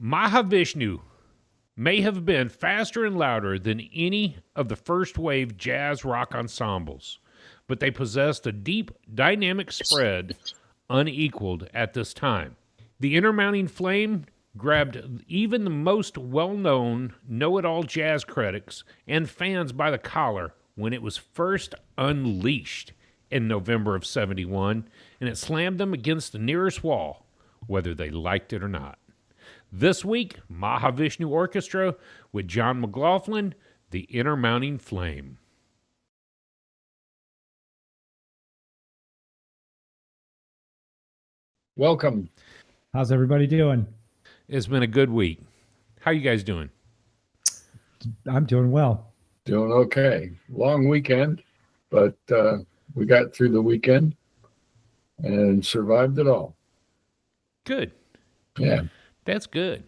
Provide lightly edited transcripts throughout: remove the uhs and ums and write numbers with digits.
Mahavishnu may have been faster and louder than any of the first-wave jazz rock ensembles, but they possessed a deep, dynamic spread unequaled at this time. The Intermounting Flame grabbed even the most well-known know-it-all jazz critics and fans by the collar when it was first unleashed in November of '71, and it slammed them against the nearest wall, whether they liked it or not. This week, Mahavishnu Orchestra with John McLaughlin, The Intermounting Flame. Welcome. How's everybody doing? It's been a good week. How you guys doing? I'm doing well. Doing okay. Long weekend, but we got through the weekend and survived it all. Good. Yeah. That's good.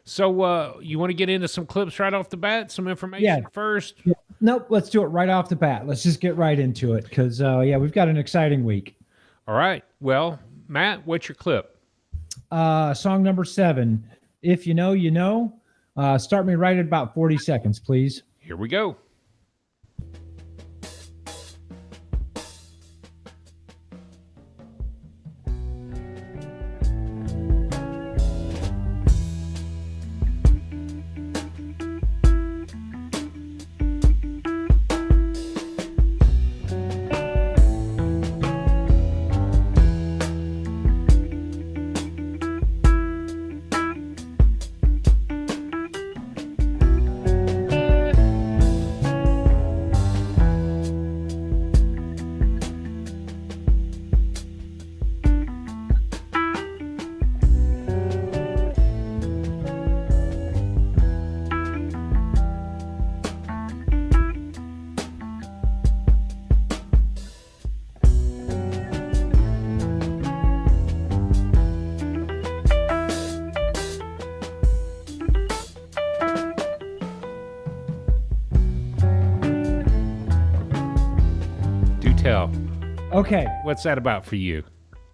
So you want to get into some clips right off the bat? Some information first? Yeah. Nope, let's do it right off the bat. Let's just get right into it because, we've got an exciting week. All right. Well, Matt, what's your clip? Song number 7, If You Know, You Know. Start me right at about 40 seconds, please. Here we go. Okay. What's that about for you?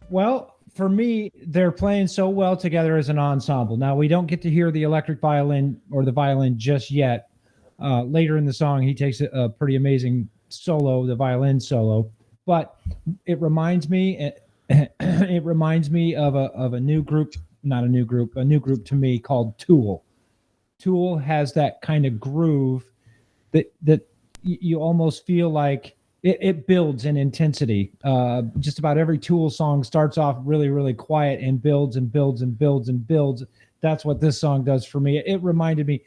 Well, for me, they're playing so well together as an ensemble. Now, we don't get to hear the electric violin or the violin just yet. Later in the song, he takes a pretty amazing solo, the violin solo. But it reminds me, of a new group, not a new group, a new group to me called Tool. Tool has that kind of groove that you almost feel like it builds in intensity. Just about every Tool song starts off really, really quiet and builds and builds and builds and builds. That's what this song does for me. It reminded me,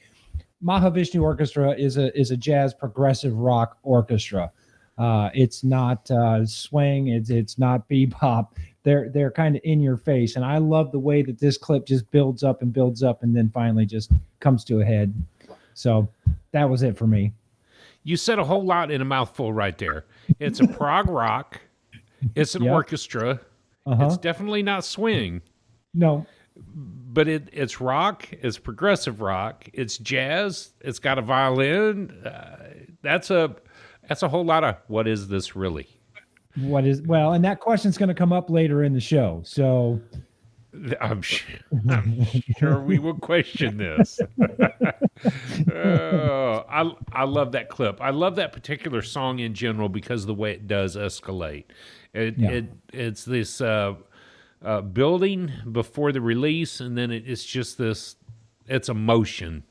Mahavishnu Orchestra is a jazz progressive rock orchestra. It's not swing. It's not bebop. They're kind of in your face, and I love the way that this clip just builds up and then finally just comes to a head. So that was it for me. You said a whole lot in a mouthful right there. It's a prog rock. It's an orchestra. It's definitely not swing. No. But it's rock. It's progressive rock. It's jazz. It's got a violin. That's a whole lot of what is this really? And that question's going to come up later in the show. So I'm sure we will question this. I love that clip. I love that particular song in general because of the way it does escalate. It's this building before the release, and then it's just this. It's emotion.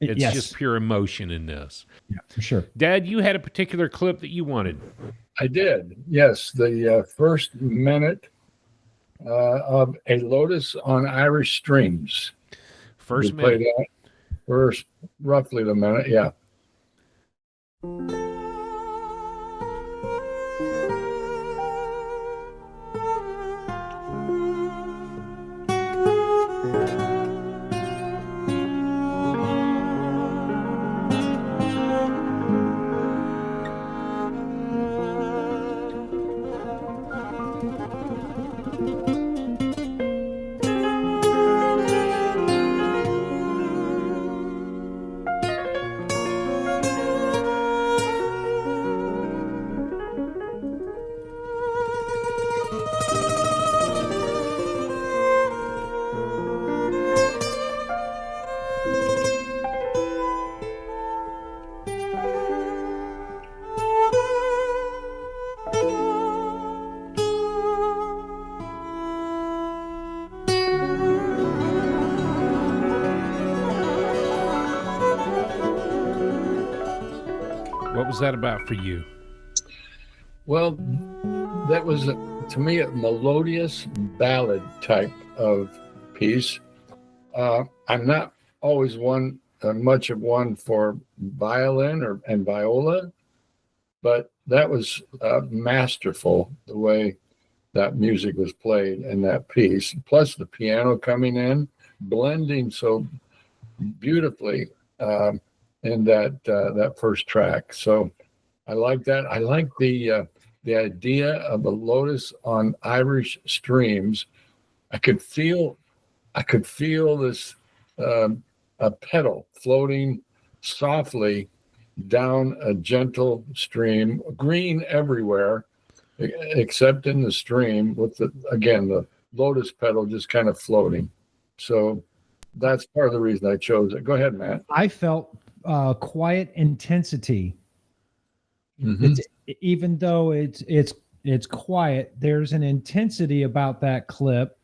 It's just pure emotion in this. Yeah, for sure. Dad, you had a particular clip that you wanted. I did. Yes, the first minute of A Lotus on Irish Strings. First minute. That. First, roughly the minute, yeah. was that about for you? Well, that was, to me, a melodious ballad type of piece. I'm not always much of one for violin and viola, but that was masterful, the way that music was played in that piece. Plus the piano coming in, blending so beautifully in that first track. So I like that. I like the idea of a lotus on Irish streams. I could feel this a pedal floating softly down a gentle stream, green everywhere except in the stream, with the lotus petal just kind of floating. So that's part of the reason I chose it. Go ahead, Matt. I felt quiet intensity. Mm-hmm. Even though it's quiet, there's an intensity about that clip,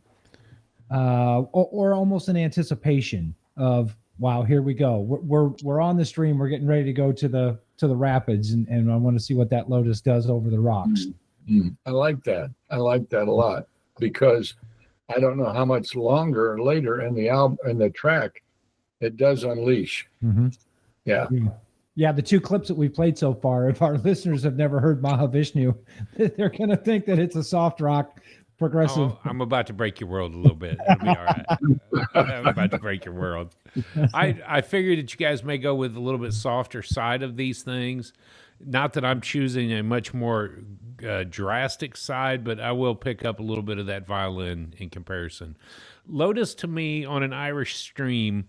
or almost an anticipation of, wow, here we go. We're on the stream. We're getting ready to go to the rapids, and I want to see what that lotus does over the rocks. Mm-hmm. I like that. I like that a lot, because I don't know how much longer or later in the album, in the track, it does unleash. Mm-hmm. Yeah. Yeah, the two clips that we've played so far, if our listeners have never heard Mahavishnu, they're going to think that it's a soft rock progressive. Oh, I'm about to break your world a little bit. It'll be all right. I'm about to break your world. I figured that you guys may go with a little bit softer side of these things. Not that I'm choosing a much more drastic side, but I will pick up a little bit of that violin in comparison. Lotus, to me, on an Irish stream,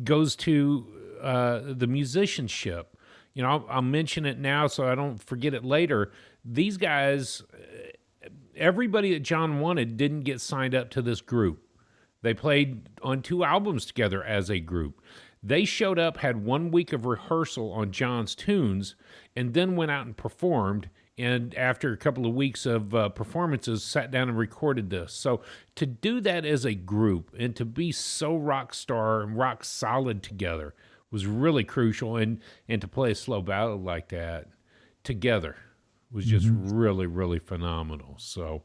goes to the musicianship. You know, I'll mention it now so I don't forget it later. These guys, everybody that John wanted didn't get signed up to this group. They played on 2 albums together as a group. They showed up, had 1 week of rehearsal on John's tunes, and then went out and performed. And after a couple of weeks of performances, sat down and recorded this. So to do that as a group and to be so rock star and rock solid together was really crucial. And to play a slow ballad like that together was just really, really phenomenal. So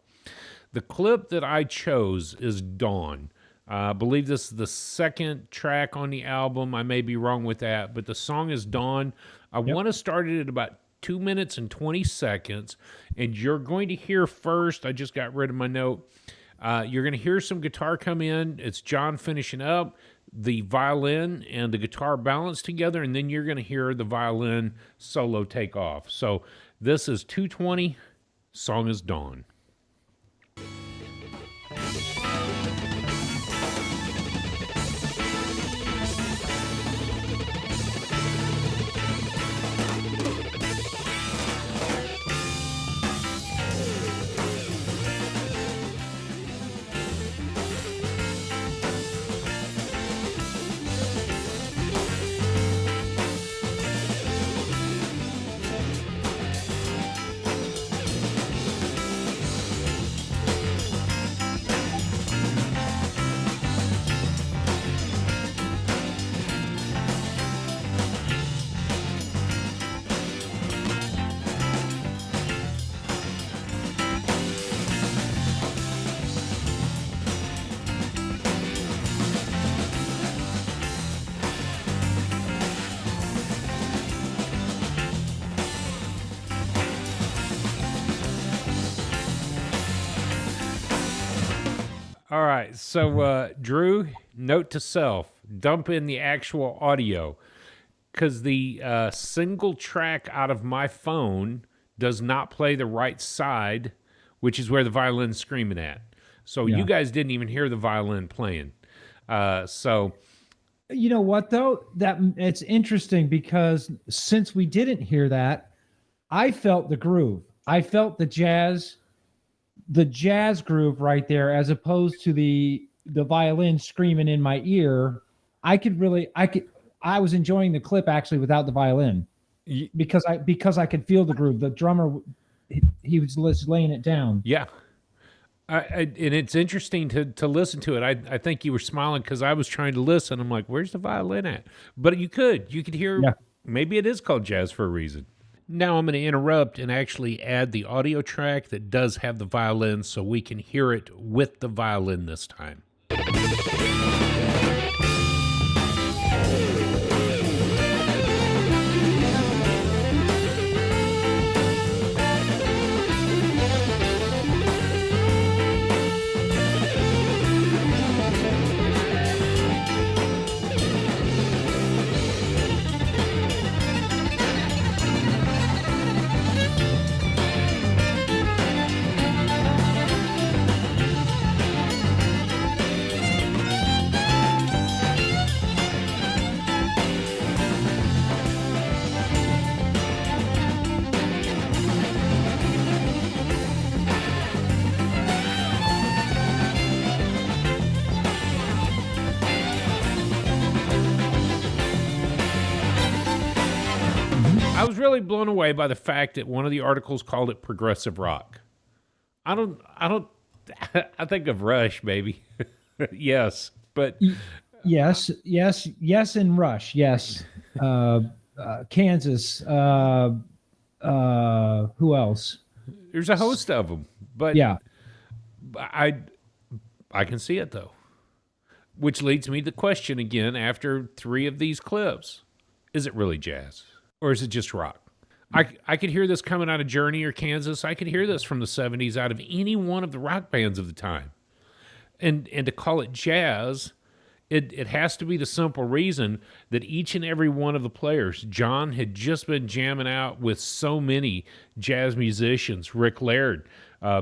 the clip that I chose is Dawn. I believe this is the second track on the album. I may be wrong with that, but the song is Dawn. I want to start it at about 2 minutes and 20 seconds, and you're going to hear first, I just got rid of my note, you're going to hear some guitar come in. It's John finishing up, the violin and the guitar balance together, and then you're going to hear the violin solo take off. So this is 2:20, song is Dawn. All right, so Drew, note to self, dump in the actual audio, because the single track out of my phone does not play the right side, which is where the violin's screaming at. So you guys didn't even hear the violin playing. So you know what, though? That it's interesting, because since we didn't hear that, I felt the groove. I felt the jazz groove right there, as opposed to the violin screaming in my ear. I was enjoying the clip actually without the violin, because I could feel the groove. The drummer, he was laying it down. Yeah. And it's interesting to listen to it. I think you were smiling because I was trying to listen. I'm like, where's the violin at? But you could hear, maybe it is called jazz for a reason. Now I'm going to interrupt and actually add the audio track that does have the violin so we can hear it with the violin this time. I was really blown away by the fact that one of the articles called it progressive rock. I think of Rush, maybe. Yes, but Yes, and Rush. Yes. Kansas. Who else? there's a host of them. But Yeah. I can see it though. Which leads me to the question again after 3 of these clips. Is it really jazz? Or is it just rock? I could hear this coming out of Journey or Kansas. I could hear this from the 70s out of any one of the rock bands of the time. And to call it jazz, it has to be the simple reason that each and every one of the players, John had just been jamming out with so many jazz musicians, Rick Laird,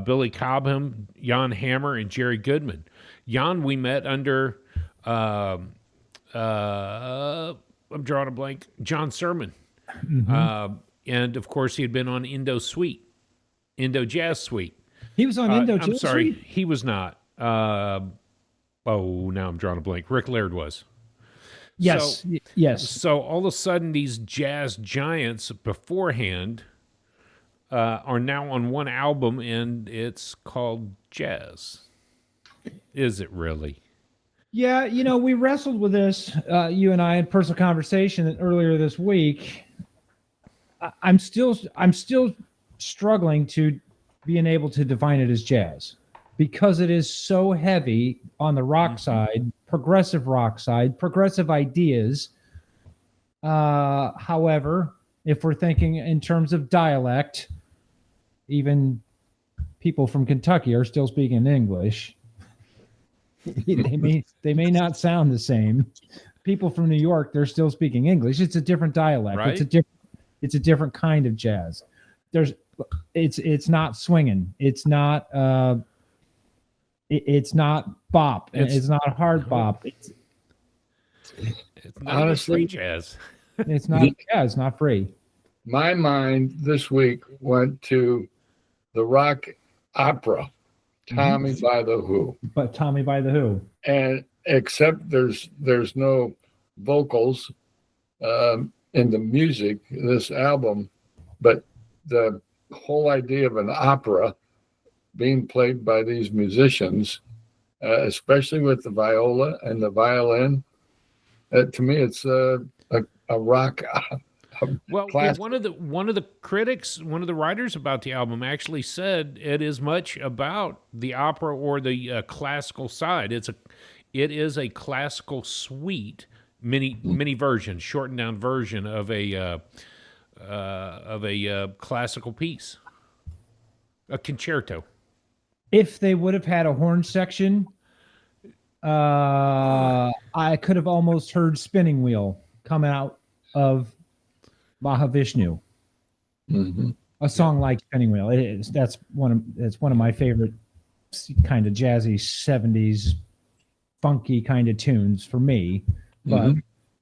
Billy Cobham, Jan Hammer, and Jerry Goodman. Jan we met under, I'm drawing a blank, John Sermon. Mm-hmm. And of course, he had been on Indo Jazz Suite. He was on Indo Jazz I'm sorry, Suite? he was not. Now I'm drawing a blank. Rick Laird was. Yes. Yes. So all of a sudden, these jazz giants beforehand are now on one album, and it's called Jazz. Is it really? Yeah, we wrestled with this. You and I had personal conversation earlier this week. I'm still struggling to being able to define it as jazz because it is so heavy on the rock side, progressive rock side, progressive ideas. However, if we're thinking in terms of dialect, even people from Kentucky are still speaking English. They may not sound the same. People from New York, they're still speaking English. It's a different dialect. Right? It's a different kind of jazz. It's not swinging. It's not it's not bop. It's not hard bop. It's not Honestly, free jazz. It's not. Yeah, it's not free. my mind this week went to the rock opera, Tommy by the Who. But Tommy by the Who. And except there's no vocals in the music, this album, but the whole idea of an opera being played by these musicians, especially with the viola and the violin, to me it's a rock. Well, classic. one of the critics, one of the writers about the album actually said it is much about the opera or the classical side. It is a classical suite, mini version, shortened down version of a classical piece, a concerto. If they would have had a horn section, I could have almost heard Spinning Wheel coming out of Mahavishnu. Mm-hmm. A song like Spinning Wheel. That's one of my favorite kind of jazzy 70s funky kind of tunes for me. But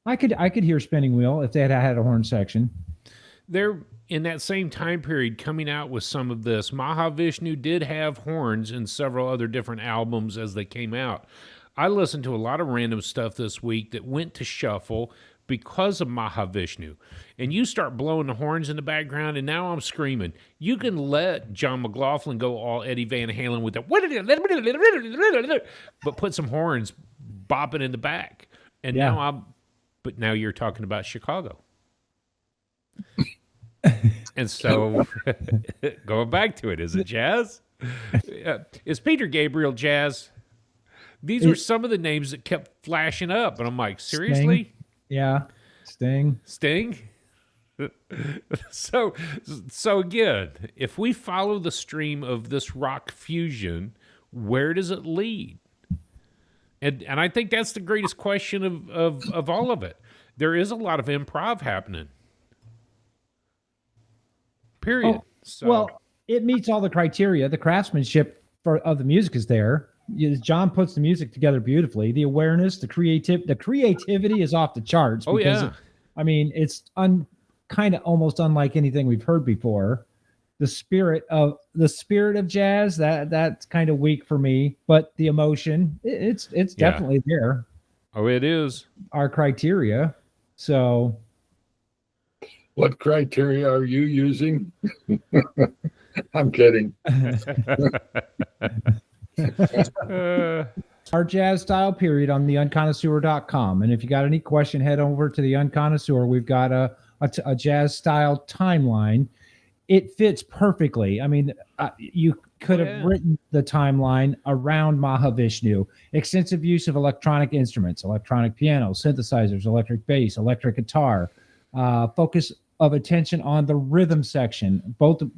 I could hear Spinning Wheel if they had a horn section. They're in that same time period coming out with some of this. Mahavishnu did have horns in several other different albums as they came out. I listened to a lot of random stuff this week that went to shuffle because of Mahavishnu. And you start blowing the horns in the background, and now I'm screaming. You can let John McLaughlin go all Eddie Van Halen with the but put some horns bopping in the back. And now you're talking about Chicago. And so, going back to it, is it jazz? Is Peter Gabriel jazz? These were some of the names that kept flashing up, and I'm like, seriously? Sting. Yeah, Sting. Sting? So again, if we follow the stream of this rock fusion, where does it lead? And I think that's the greatest question of all of it. There is a lot of improv happening. Period. Oh, well, it meets all the criteria. The craftsmanship of the music is there. John puts the music together beautifully. The awareness, the creativity is off the charts. Oh, yeah. It's kind of almost unlike anything we've heard before. The spirit of jazz, that's kind of weak for me, but the emotion, it's definitely there. Oh, it is. Our criteria. So what criteria are you using? I'm kidding. Our jazz style period on theunconnoisseur.com. And if you got any question, head over to the Unconnoisseur. We've got a jazz style timeline. It fits perfectly. I mean, you could have written the timeline around Mahavishnu. Extensive use of electronic instruments, electronic piano, synthesizers, electric bass, electric guitar. Focus of attention on the rhythm section.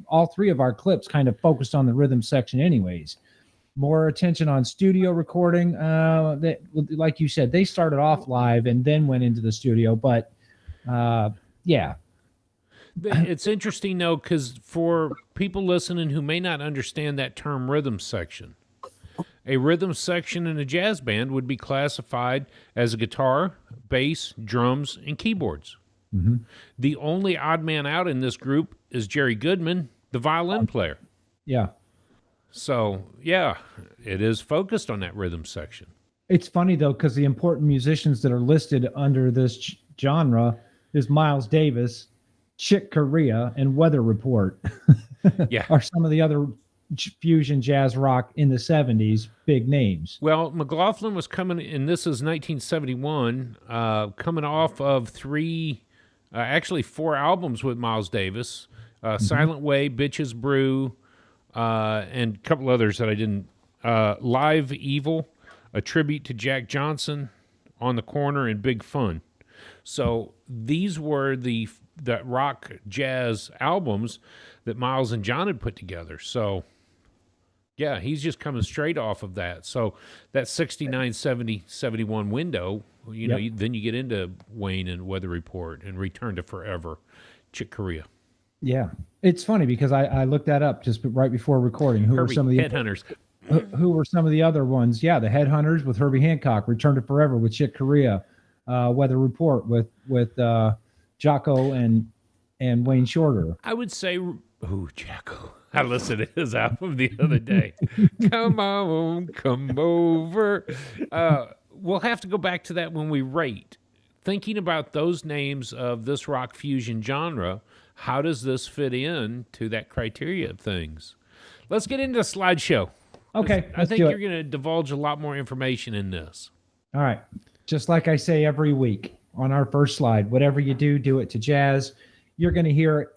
All three of our clips kind of focused on the rhythm section anyways. More attention on studio recording. Like you said, they started off live and then went into the studio. But, yeah. It's interesting, though, because for people listening who may not understand that term rhythm section, a rhythm section in a jazz band would be classified as a guitar, bass, drums, and keyboards. Mm-hmm. The only odd man out in this group is Jerry Goodman, the violin player. Yeah. So, yeah, it is focused on that rhythm section. It's funny, though, because the important musicians that are listed under this genre is Miles Davis, Chick Corea, and Weather Report. Yeah. Are some of the other fusion jazz rock in the 70s big names. Well, McLaughlin was coming, and this is 1971, coming off of four albums with Miles Davis, Silent Way, Bitches Brew, and a couple others that I didn't. Live Evil, a tribute to Jack Johnson, On the Corner, and Big Fun. So these were the rock jazz albums that Miles and John had put together. So, yeah, he's just coming straight off of that. So that 69, 70, 71 window, then you get into Wayne and Weather Report and Return to Forever, Chick Corea. Yeah. It's funny because I looked that up just right before recording. Who were some of the Headhunters? Who were some of the other ones? Yeah, the Headhunters with Herbie Hancock, Return to Forever with Chick Corea, Weather Report with Jocko and Wayne Shorter. I would say, Jocko. I listened to his album the other day. Come on, come over. We'll have to go back to that when we rate. Thinking about those names of this rock fusion genre, how does this fit in to that criteria of things? Let's get into the slideshow. Okay. I think you're going to divulge a lot more information in this. All right. Just like I say every week on our first slide, whatever you do, do it to jazz. You're going to hear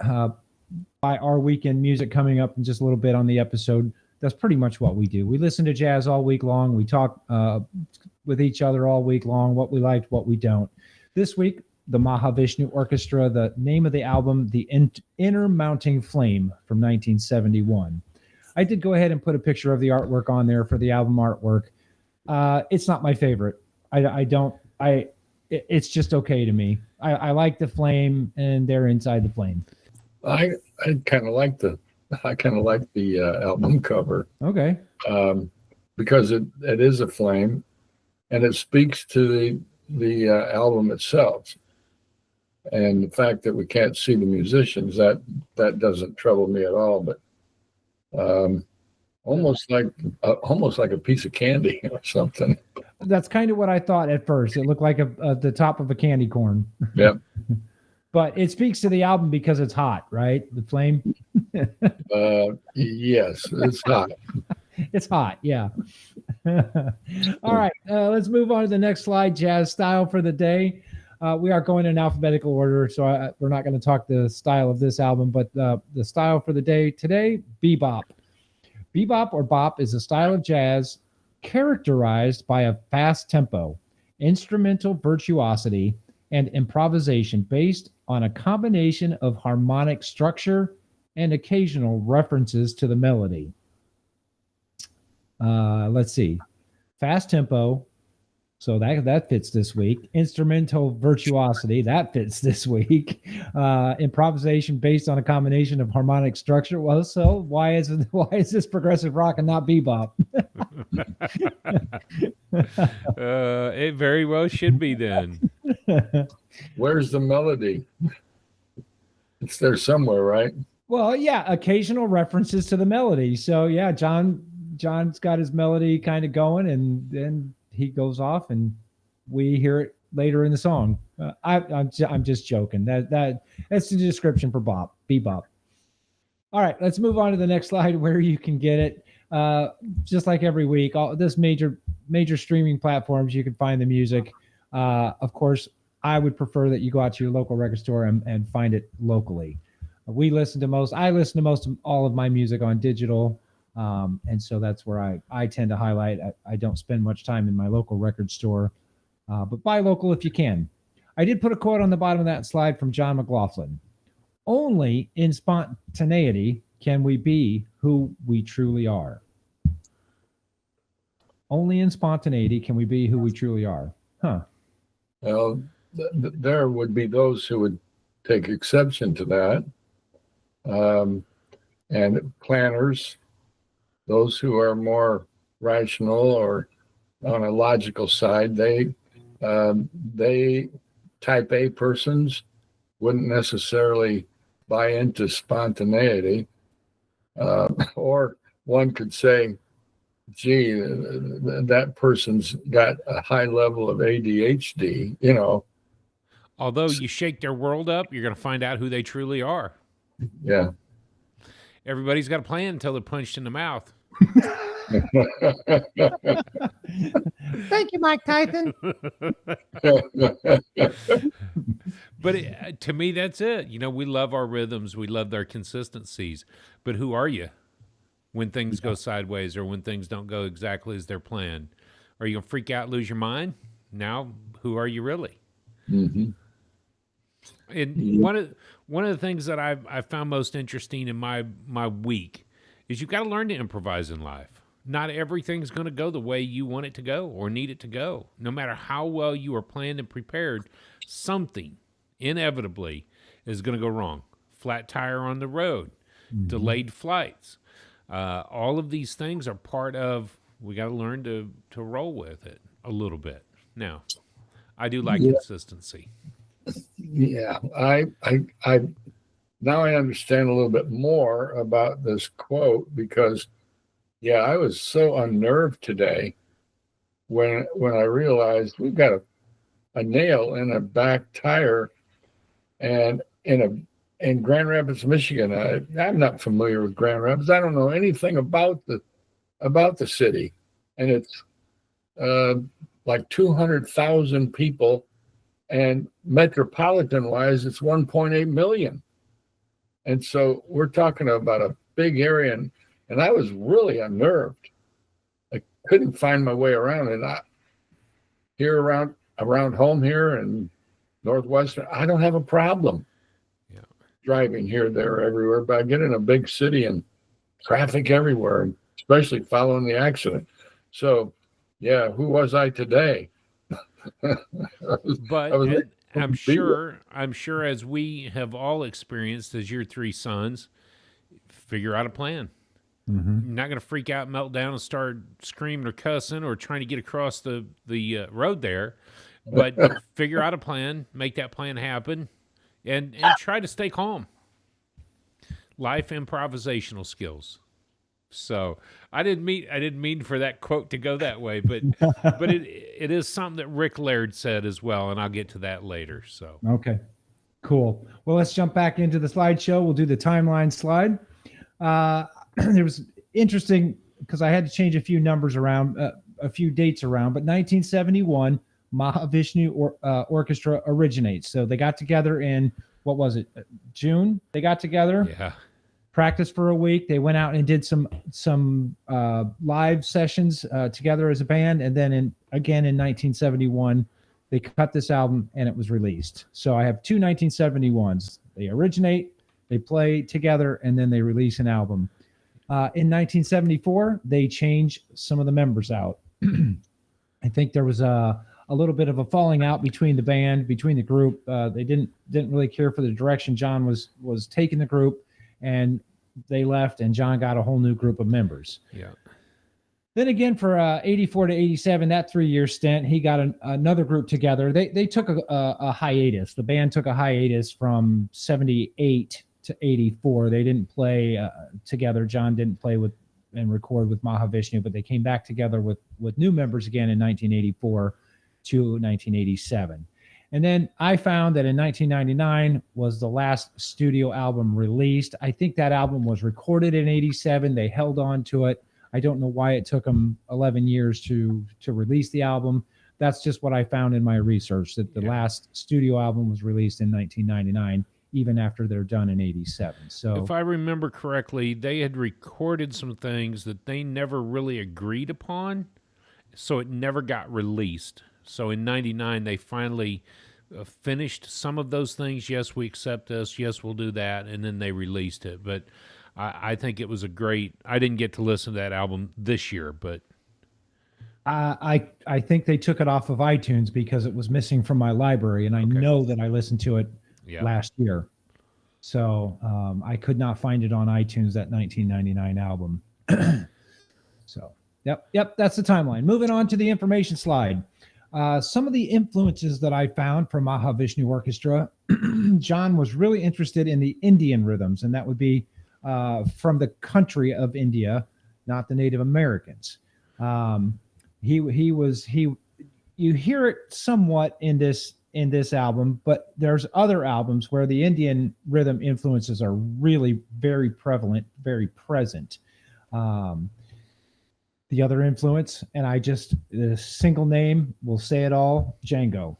by our weekend music coming up in just a little bit on the episode. That's pretty much what we do. We listen to jazz all week long. We talk with each other all week long, what we liked, what we don't. This week, the Mahavishnu Orchestra, the name of the album, The Inner Mounting Flame from 1971. I did go ahead and put a picture of the artwork on there for the album artwork. It's not my favorite. It's just okay to me. I like the flame and they're inside the flame. I kind of like the album cover. Okay. Because it is a flame, and it speaks to the album itself. And the fact that we can't see the musicians, that doesn't trouble me at all. But almost like a piece of candy or something. That's kind of what I thought at first. It looked like the top of a candy corn. Yeah. But it speaks to the album because it's hot, right? The flame. Yes, it's hot. It's hot, yeah. All right, let's move on to the next slide. Jazz style for the day. We are going in alphabetical order, so we're not going to talk the style of this album, but the style for the day today, bebop. Bebop or bop is a style of jazz characterized by a fast tempo, instrumental virtuosity, and improvisation based on a combination of harmonic structure and occasional references to the melody. Let's see. Fast tempo, so that fits this week. Instrumental virtuosity, that fits this week. Improvisation based on a combination of harmonic structure. Well, so why is this progressive rock and not bebop? It very well should be then. Where's the melody? It's there somewhere, right? Well, yeah, occasional references to the melody. So yeah, John's got his melody kind of going, and then he goes off, and we hear it later in the song. I'm just joking. That's the description for bebop. All right, let's move on to the next slide where you can get it. Just like every week, all this major streaming platforms, you can find the music. Of course, I would prefer that you go out to your local record store and find it locally. I listen to most of all of my music on digital. And so that's where I tend to highlight. I don't spend much time in my local record store, but buy local if you can. I did put a quote on the bottom of that slide from John McLaughlin. Only in spontaneity can we be who we truly are. Only in spontaneity can we be who we truly are. Huh. Well, there would be those who would take exception to that. And planners, those who are more rational or on a logical side, they type A persons wouldn't necessarily buy into spontaneity. Or one could say, gee, that person's got a high level of ADHD, Although you shake their world up, you're going to find out who they truly are. Yeah. Everybody's got a plan until they're punched in the mouth. Thank you, Mike Tyson. But to me, that's it. We love our rhythms. We love their consistencies. But who are you when things go sideways or when things don't go exactly as they're planned? Are you going to freak out, lose your mind? Now, who are you really? Mm-hmm. And one of the things that I found most interesting in my week is you've got to learn to improvise in life. Not everything's going to go the way you want it to go or need it to go. No matter how well you are planned and prepared, something inevitably is going to go wrong. Flat tire on the road, delayed flights. All of these things are part of, we got to learn to roll with it a little bit. Now, I do like consistency. Yeah, I now I understand a little bit more about this quote because, I was so unnerved today when I realized we've got a nail in a back tire, and in Grand Rapids, Michigan. I'm not familiar with Grand Rapids. I don't know anything about the city, and it's like 200,000 people. And metropolitan-wise, it's 1.8 million. And so we're talking about a big area, and I was really unnerved. I couldn't find my way around, and here around home here in Northwestern, I don't have a problem driving here, there, everywhere. But I get in a big city and traffic everywhere, especially following the accident. So, who was I today? But I'm sure as we have all experienced as your three sons, figure out a plan. Mm-hmm. You're not going to freak out, melt down, and start screaming or cussing or trying to get across the road there. But figure out a plan, make that plan happen, and try to stay calm. Life improvisational skills. So I didn't mean for that quote to go that way, but it is something that Rick Laird said as well, and I'll get to that later. So okay, cool. Well, let's jump back into the slideshow. We'll do the timeline slide. It was interesting because I had to change a few numbers around, a few dates around, but 1971 Mahavishnu Orchestra originates. So they got together in, what was it, June? They got together, Yeah. practiced for a week. They went out and did some live sessions together as a band, and then again in 1971, they cut this album and it was released. So I have two 1971s. They originate, they play together, and then they release an album. In 1974, they change some of the members out. I think there was a little bit of a falling out between the band, between the group. They didn't really care for the direction John was taking the group, and they left, and John got a whole new group of members. Yeah. Then again, for 84 to 87, that 3-year stint, he got another group together. They took a hiatus. The band took a hiatus from 78 to 84. They didn't play together. John didn't play with and record with Mahavishnu, but they came back together with new members again in 1984 to 1987. And then I found that in 1999 was the last studio album released. I think that album was recorded in 87. They held on to it. I don't know why it took them 11 years to release the album. That's just what I found in my research, that the last studio album was released in 1999, even after they're done in 87. So if I remember correctly, they had recorded some things that they never really agreed upon, so it never got released. So in 99, they finally finished some of those things. Yes, we accept this. Yes, we'll do that. And then they released it. But I think it was a great... I didn't get to listen to that album this year, but... I think they took it off of iTunes because it was missing from my library, and I know that I listened to it last year. So I could not find it on iTunes, that 1999 album. So, yep, that's the timeline. Moving on to the information slide. Some of the influences that I found from Mahavishnu Orchestra, John was really interested in the Indian rhythms, and that would be from the country of India, not the Native Americans. You hear it somewhat in this album, but there's other albums where the Indian rhythm influences are really very prevalent, very present. The other influence, and the single name will say it all, Django.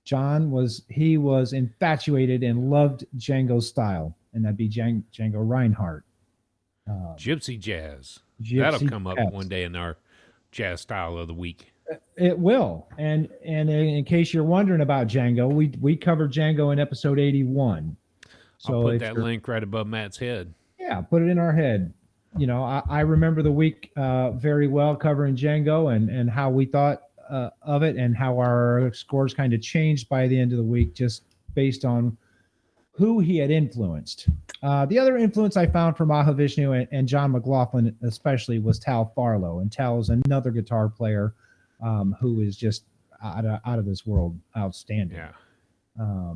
John was infatuated and loved Django's style, and that'd be Django Reinhardt. Gypsy jazz. Gypsy That'll come up jazz. one day in our jazz style of the week. It will. And in case you're wondering about Django, we covered Django in episode 81. So I'll put that link right above Matt's head. Yeah, put it in our head. You know, I remember the week very well, covering Django and how we thought of it, and how our scores kind of changed by the end of the week just based on who he had influenced. The other influence I found from Mahavishnu and John McLaughlin especially was Tal Farlow. And Tal is another guitar player who is just out of this world, outstanding. Yeah.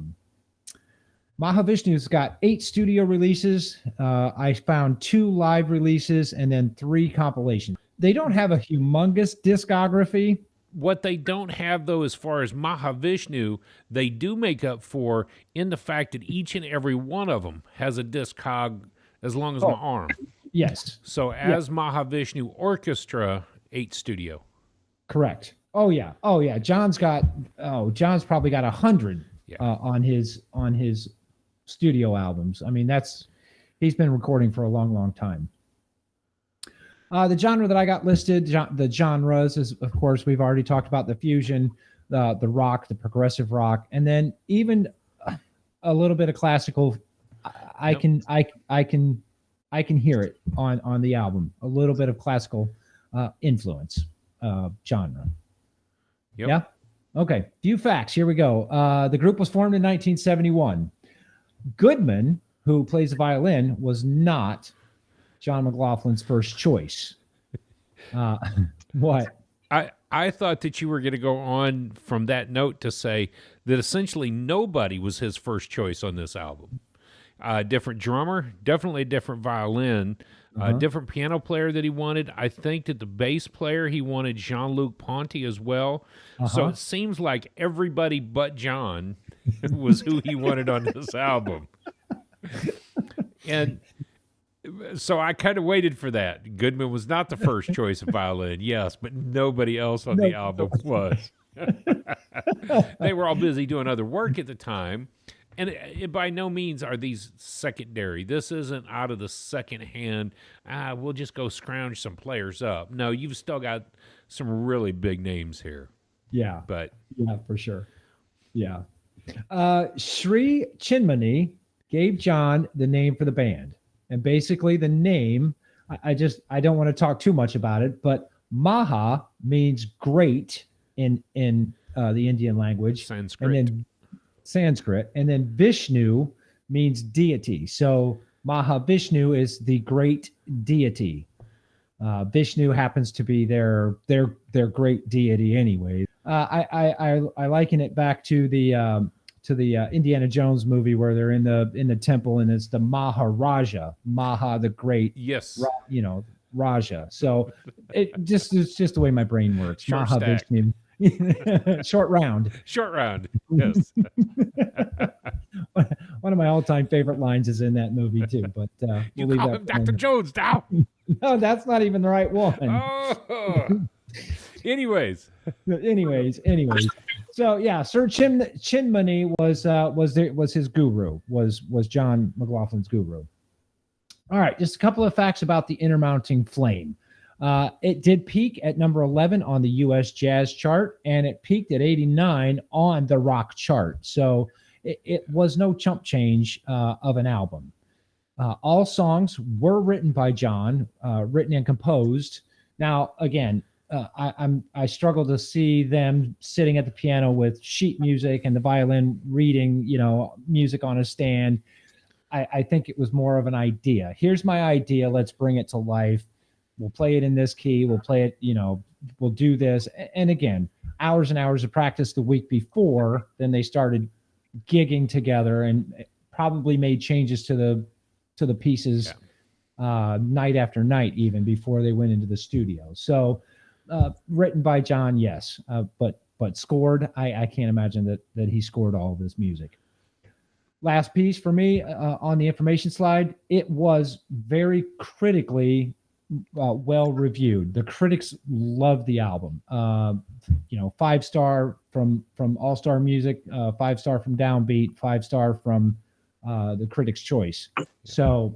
Mahavishnu's got 8 studio releases. I found 2 live releases and then 3 compilations. They don't have a humongous discography. What they don't have, though, as far as Mahavishnu, they do make up for in the fact that each and every one of them has a discog as long as my arm. Yes. So as Mahavishnu Orchestra, 8 studio. Correct. Oh yeah. John's probably got 100 on his studio albums. I mean, he's been recording for a long, long time. The genre that I got listed, the genres is, of course, we've already talked about the fusion, the rock, the progressive rock, and then even a little bit of classical. I can hear it on the album. A little bit of classical influence genre. Yep. Yeah. Okay. Few facts. Here we go. The group was formed in 1971. Goodman, who plays the violin, was not John McLaughlin's first choice. What? I thought that you were going to go on from that note to say that essentially nobody was his first choice on this album. Different drummer, definitely a different violin, different piano player that he wanted. I think that the bass player, he wanted Jean-Luc Ponty as well. So it seems like everybody but John was who he wanted on this album. And so I kind of waited for that. Goodman was not the first choice of violin, yes, but nobody else on the album was. They were all busy doing other work at the time. And by no means are these secondary. This isn't out of the second hand, we'll just go scrounge some players up. No, you've still got some really big names here. Yeah. But yeah, for sure. Yeah. Sri Chinmani gave John the name for the band. And basically the name, I don't want to talk too much about it, but Maha means great in the Indian language. Sanskrit. And then Vishnu means deity. So Mahavishnu is the great deity. Vishnu happens to be their great deity anyway. I liken it back to the Indiana Jones movie where they're in the temple and it's the Maharaja, Maha the great. Yes. Raja. So it's just the way my brain works. Short Mahavishnu. Short round. Yes. One of my all-time favorite lines is in that movie too. But you call him Dr. Jones now. No, that's not even the right one. Oh. Anyways. So yeah, Sir Chinmani was his guru. Was John McLaughlin's guru. All right, just a couple of facts about the Intermounting Flame. It did peak at number 11 on the U.S. Jazz chart, and it peaked at 89 on the rock chart. So it was no chump change of an album. All songs were written by John, written and composed. Now, again, I struggle to see them sitting at the piano with sheet music and the violin reading, music on a stand. I think it was more of an idea. Here's my idea. Let's bring it to life. We'll play it in this key. We'll play it, we'll do this. And again, hours and hours of practice the week before, then they started gigging together and probably made changes to the pieces night after night, even before they went into the studio. So written by John, yes, but scored, I can't imagine that he scored all of this music. Last piece for me on the information slide, it was very critically well reviewed. The critics loved the album. 5-star from All Star Music, 5-star from Downbeat, 5-star from the Critics' Choice. So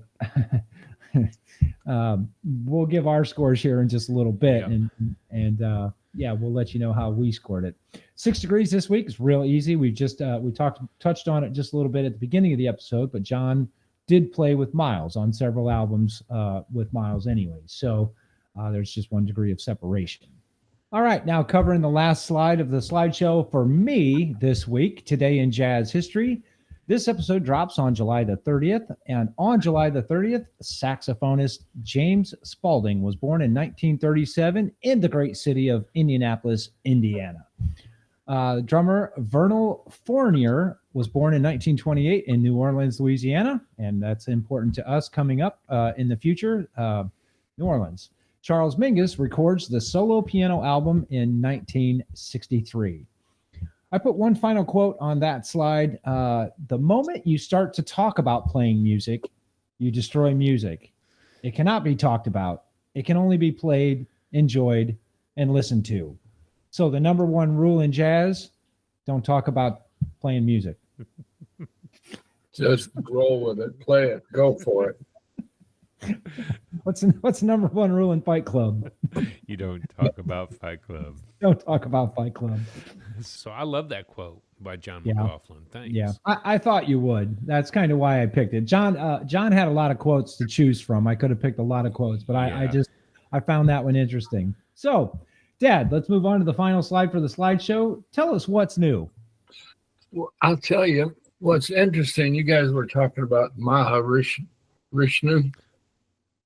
we'll give our scores here in just a little bit, and we'll let you know how we scored it. 6 Degrees this week is real easy. We just touched on it just a little bit at the beginning of the episode, but John did play with Miles on several albums with Miles anyway. So there's just 1 degree of separation. All right, now covering the last slide of the slideshow for me this week, Today in Jazz History. This episode drops on July the 30th, and on July the 30th, saxophonist James Spaulding was born in 1937 in the great city of Indianapolis, Indiana. Drummer Vernal Fournier was born in 1928 in New Orleans, Louisiana, and that's important to us coming up in the future, New Orleans. Charles Mingus records the solo piano album in 1963. I put one final quote on that slide. The moment you start to talk about playing music, you destroy music. It cannot be talked about. It can only be played, enjoyed, and listened to. So the number one rule in jazz, don't talk about playing music. Just roll with it. Play it. Go for it. What's the number one rule in Fight Club? You don't talk about Fight Club. Don't talk about Fight Club. So I love that quote by John McLaughlin. Thanks. Yeah, I thought you would. That's kind of why I picked it. John had a lot of quotes to choose from. I could have picked a lot of quotes, but I found that one interesting. So, Dad, let's move on to the final slide for the slideshow. Tell us what's new. Well, I'll tell you what's interesting. You guys were talking about Mahavishnu.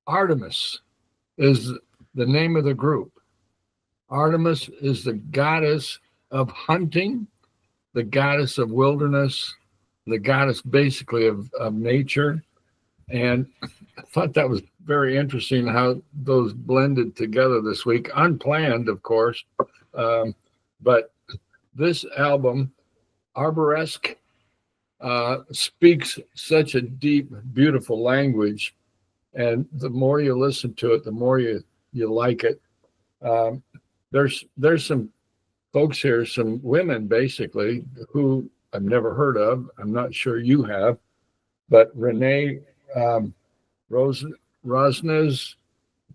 Artemis is the name of the group. Artemis is the goddess of hunting, the goddess of wilderness, the goddess basically of nature. And I thought that was very interesting how those blended together this week. Unplanned, of course. But this album, Arboresque, speaks such a deep, beautiful language. And the more you listen to it, the more you like it. There's some folks here, some women basically, who I've never heard of. I'm not sure you have, but Renee Rosnes,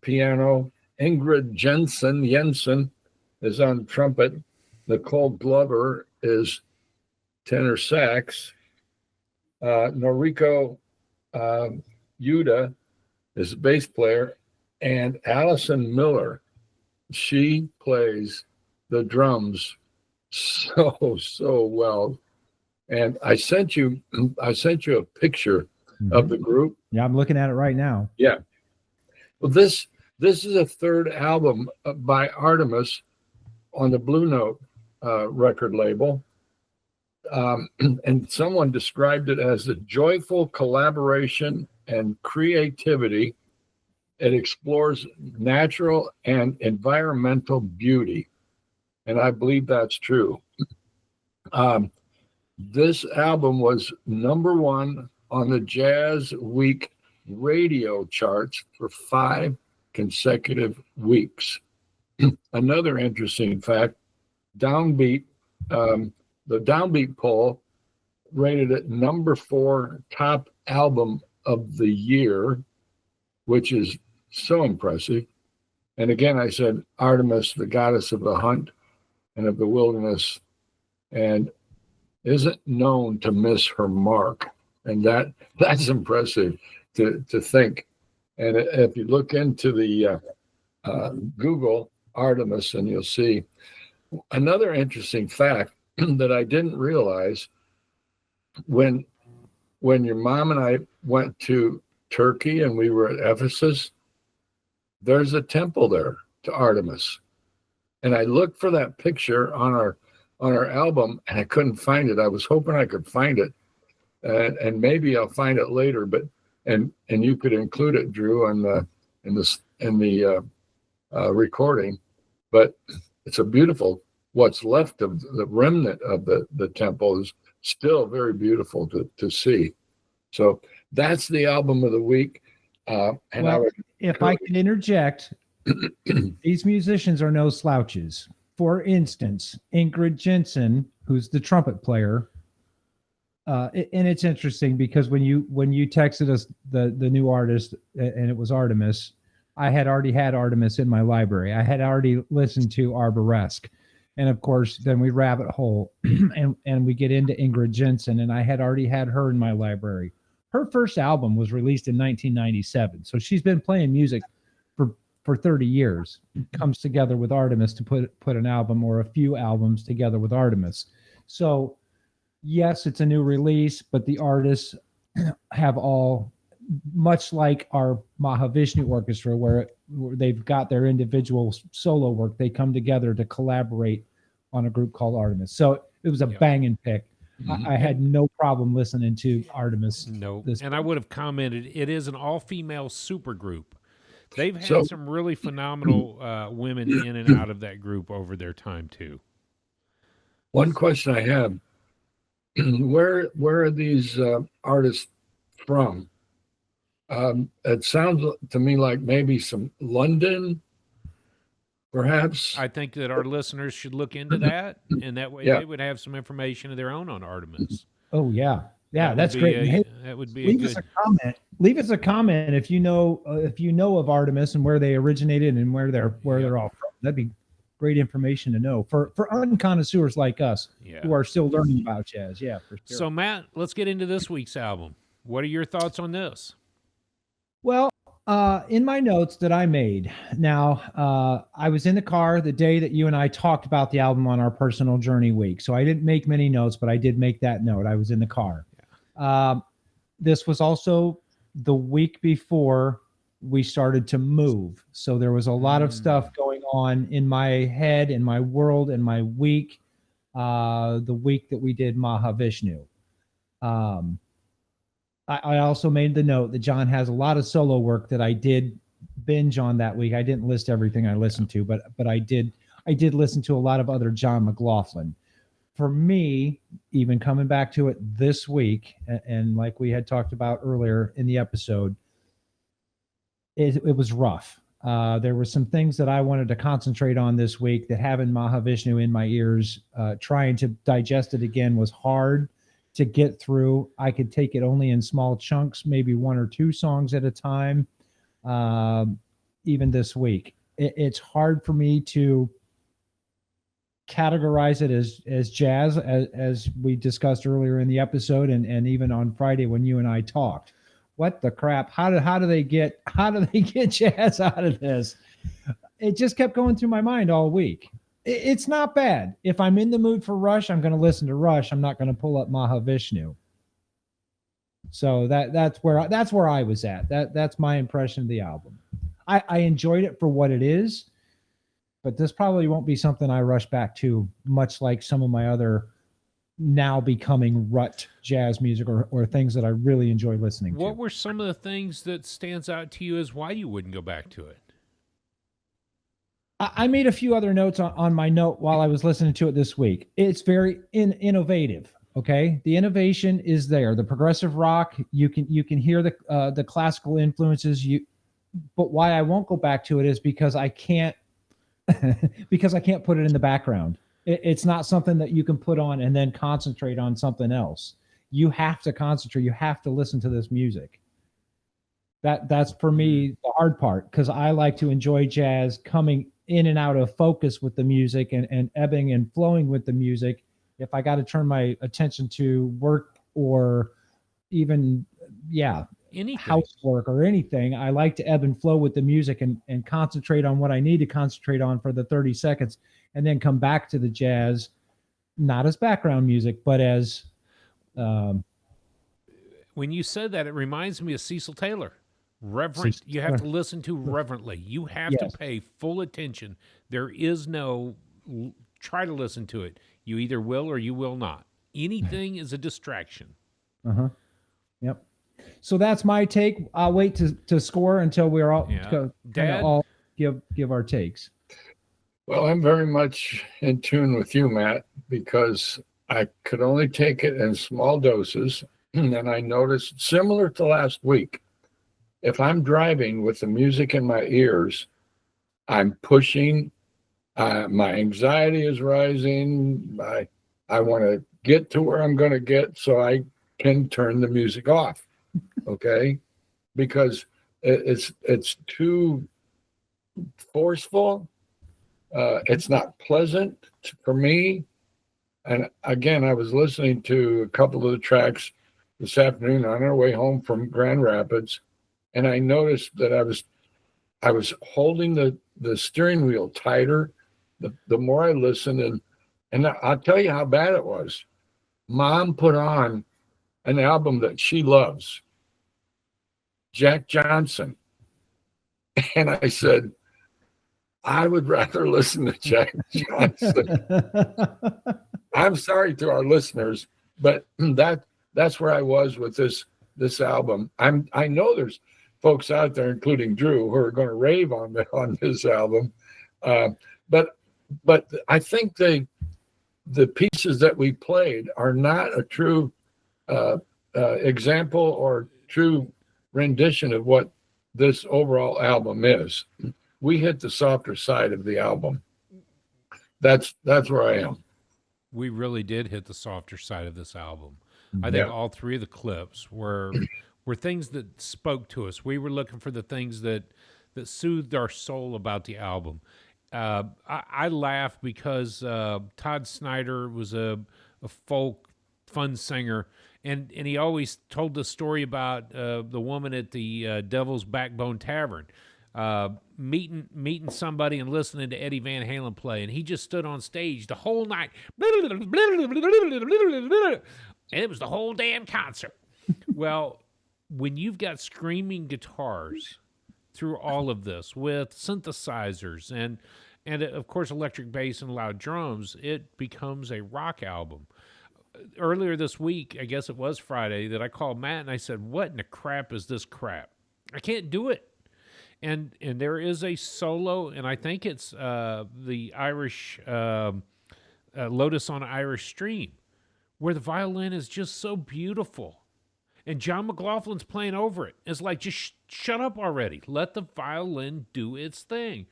piano. Ingrid Jensen is on trumpet. Nicole Glover is tenor sax. Noriko Yuda is a bass player. And Allison Miller, she plays the drums so well. And I sent you a picture of the group. Yeah, I'm looking at it right now. Yeah. Well, this is a third album by Artemis on the Blue Note record label. And someone described it as a joyful collaboration and creativity. It explores natural and environmental beauty. And I believe that's true. This album was #1 on the Jazz Week radio charts for 5 consecutive weeks. Another interesting fact, Downbeat, the Downbeat poll rated it #4 top album of the year, which is so impressive. And again, I said Artemis, the goddess of the hunt and of the wilderness, and isn't known to miss her mark. And that's impressive to think. And if you look into the Google Artemis, and you'll see another interesting fact that I didn't realize when your mom and I went to Turkey and we were at Ephesus, there's a temple there to Artemis. And I looked for that picture on our album and I couldn't find it. I was hoping I could find it. And maybe I'll find it later, but and you could include it, Drew, in the recording. But it's a beautiful, what's left of the remnant of the temple is still very beautiful to see. So that's the album of the week. If I can interject, these musicians are no slouches. For instance, Ingrid Jensen, who's the trumpet player, and it's interesting because when you texted us the new artist and it was Artemis, I had already had Artemis in my library. I had already listened to Arboresque, and of course, then we rabbit hole and we get into Ingrid Jensen, and I had already had her in my library. Her first album was released in 1997, so she's been playing music for 30 years. Comes together with Artemis to put an album or a few albums together with Artemis. So yes, it's a new release, but the artists have all, much like our Mahavishnu orchestra, where they've got their individual solo work, they come together to collaborate on a group called Artemis. So it was a banging pick. Mm-hmm. I had no problem listening to Artemis. No, and I would have commented, it is an all-female supergroup. They've had some really phenomenal women in and out of that group over their time too. One question I have: where are these artists from? It sounds to me like maybe some London, perhaps. I think that our listeners should look into that, and that way they would have some information of their own on Artemis. Oh yeah, that's great. That would be leave us a comment. Leave us a comment if you know of Artemis and where they originated and where they're all from. That'd be great information to know for unconnoisseurs like us who are still learning about jazz. Yeah, for sure. So Matt, let's get into this week's album. What are your thoughts on this? Well, in my notes that I made, now I was in the car the day that you and I talked about the album on our personal journey week. So I didn't make many notes, but I did make that note. I was in the car. Yeah. This was also the week before we started to move. So there was a lot of stuff going on in my head, in my world, in my week, the week that we did Mahavishnu. I also made the note that John has a lot of solo work that I did binge on that week. I didn't list everything I listened to, but I did listen to a lot of other John McLaughlin. For me, even coming back to it this week, and like we had talked about earlier in the episode, it was rough. There were some things that I wanted to concentrate on this week that having Mahavishnu in my ears, trying to digest it again was hard to get through. I could take it only in small chunks, maybe one or two songs at a time. Even this week, it's hard for me to categorize it as jazz, as we discussed earlier in the episode, and even on Friday when you and I talked. What the crap? How do they get jazz out of this? It just kept going through my mind all week. It's not bad. If I'm in the mood for Rush, I'm going to listen to Rush. I'm not going to pull up Mahavishnu. So that's where I was at. That's my impression of the album. I enjoyed it for what it is, but this probably won't be something I rush back to, much like some of my other now becoming rut jazz music or things that I really enjoy listening to. What were some of the things that stands out to you as why you wouldn't go back to it? I made a few other notes on my note while I was listening to it this week. It's very innovative. Okay, the innovation is there. The progressive rock, you can hear the classical influences. But why I won't go back to it is because I can't because I can't put it in the background. It's not something that you can put on and then concentrate on something else. You have to concentrate. You have to listen to this music. That's for me the hard part, because I like to enjoy jazz coming in and out of focus with the music and ebbing and flowing with the music. If I got to turn my attention to work or even, anything, housework or anything, I like to ebb and flow with the music and concentrate on what I need to concentrate on for the 30 seconds and then come back to the jazz, not as background music, but as... when you said that, it reminds me of Cecil Taylor. Reverent, you have to listen to reverently. You have to pay full attention. There is no try to listen to it. You either will or you will not. Anything is a distraction. Yep. So that's my take. I'll wait to score until we're all all give our takes. Well, I'm very much in tune with you, Matt, because I could only take it in small doses. And I noticed, similar to last week, if I'm driving with the music in my ears, I'm pushing. My anxiety is rising. I want to get to where I'm going to get so I can turn the music off. Okay, because it's too forceful. It's not pleasant for me. And again, I was listening to a couple of the tracks this afternoon on our way home from Grand Rapids, and I noticed that I was holding the steering wheel tighter the more I listened, and I'll tell you how bad it was. Mom put on an album that she loves, Jack Johnson, and I said, I would rather listen to Jack Johnson. I'm sorry to our listeners, but that's where I was with this album. I know there's folks out there, including Drew, who are going to rave on this album, but I think the pieces that we played are not a true example or true rendition of what this overall album is. We hit the softer side of the album. That's where I am. We really did hit the softer side of this album. I think all three of the clips were things that spoke to us. We were looking for the things that soothed our soul about the album. I laugh because Todd Snyder was a folk fun singer, and he always told the story about the woman at the Devil's Backbone Tavern. Meeting somebody and listening to Eddie Van Halen play, and he just stood on stage the whole night, and it was the whole damn concert. Well, when you've got screaming guitars through all of this with synthesizers and of course electric bass and loud drums, it becomes a rock album. Earlier this week, I guess it was Friday, that I called Matt and I said, what in the crap is this crap? I can't do it. And there is a solo, and I think it's the Irish Lotus on Irish Stream, where the violin is just so beautiful. and John McLaughlin's playing over it. It's like, just shut up already. Let the violin do its thing.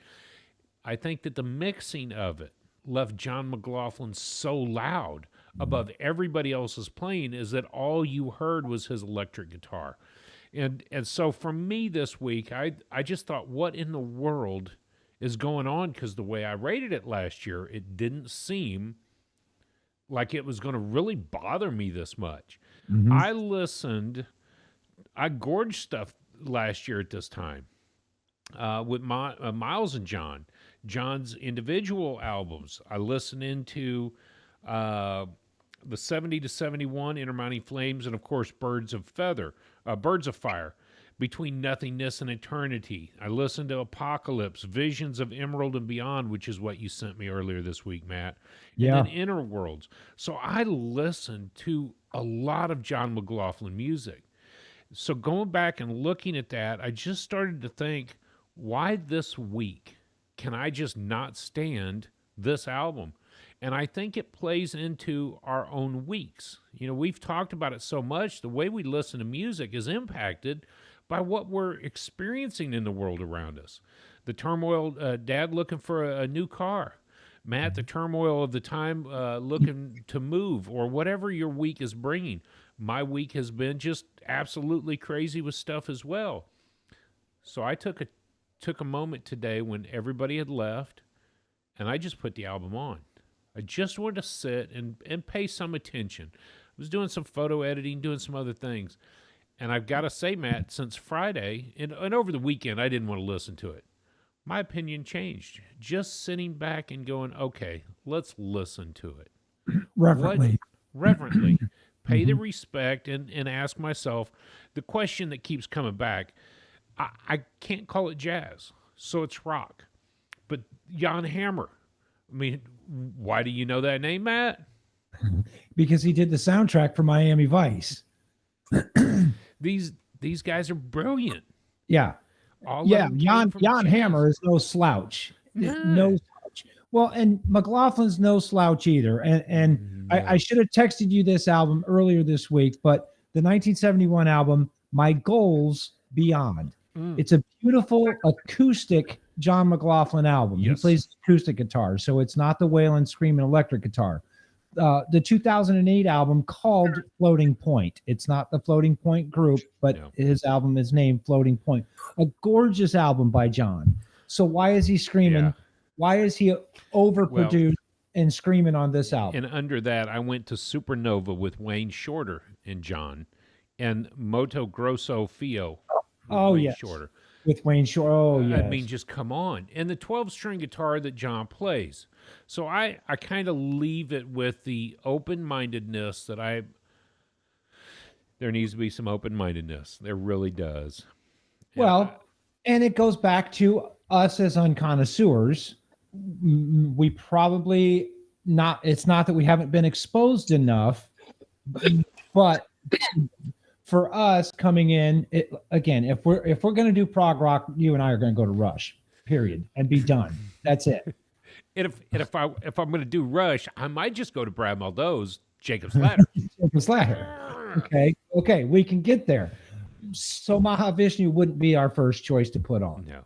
I think that the mixing of it left John McLaughlin so loud above everybody else's playing is that all you heard was his electric guitar. And so for me this week, I just thought, what in the world is going on? Because the way I rated it last year, it didn't seem like it was going to really bother me this much. Mhm. I gorged stuff last year at this time with Miles and John's individual albums. I listened into the 70 to 71 Intermounting Flames, and of course Birds of Fire, Between Nothingness and Eternity. I listened to Apocalypse, Visions of Emerald and Beyond, which is what you sent me earlier this week, Matt. Yeah. And then Inner Worlds. So I listened to a lot of John McLaughlin music. So going back and looking at that, I just started to think, why this week can I just not stand this album? And I think it plays into our own weeks. You know, we've talked about it so much. The way we listen to music is impacted by what we're experiencing in the world around us. The turmoil, Dad looking for a new car. Matt, the turmoil of the time looking to move, or whatever your week is bringing. My week has been just absolutely crazy with stuff as well. So I took a moment today when everybody had left, and I just put the album on. I just wanted to sit and pay some attention. I was doing some photo editing, doing some other things. And I've got to say, Matt, since Friday and over the weekend, I didn't want to listen to it. My opinion changed. Just sitting back and going, okay, let's listen to it. Reverently. Reverently. Pay the respect and ask myself the question that keeps coming back. I can't call it jazz, so it's rock. But Jan Hammer, I mean, why do you know that name, Matt? Because he did the soundtrack for Miami Vice. These guys are brilliant. Yeah. All Yeah. of them came from Jan jazz. Hammer is no slouch. No. No slouch. Well, and McLaughlin's no slouch either. And I should have texted you this album earlier this week, but the 1971 album, My Goals Beyond. It's a beautiful acoustic John McLaughlin album. Yes. He plays acoustic guitar, so it's not the wailing, screaming electric guitar. The 2008 album called Floating Point. It's not the Floating Point group, but his album is named Floating Point. A gorgeous album by John. So why is he screaming? Yeah. Why is he overproduced and screaming on this album? And under that, I went to Supernova with Wayne Shorter and John, and Moto Grosso Fio. Oh, Wayne yes. Shorter. With Wayne Shore. Oh, yes. I mean, just come on. And the 12-string guitar that John plays. So I kind of leave it with the open-mindedness that there needs to be some open-mindedness. There really does. Well, and it goes back to us as unconnoisseurs. We probably not, it's not that we haven't been exposed enough, but for us coming in, again, if we're going to do prog rock, you and I are going to go to Rush, period, and be done. That's it. And if I'm going to do Rush, I might just go to Brad Maldon's Jacob's Ladder. Jacob's Ladder. Okay, we can get there. So Mahavishnu wouldn't be our first choice to put on. No.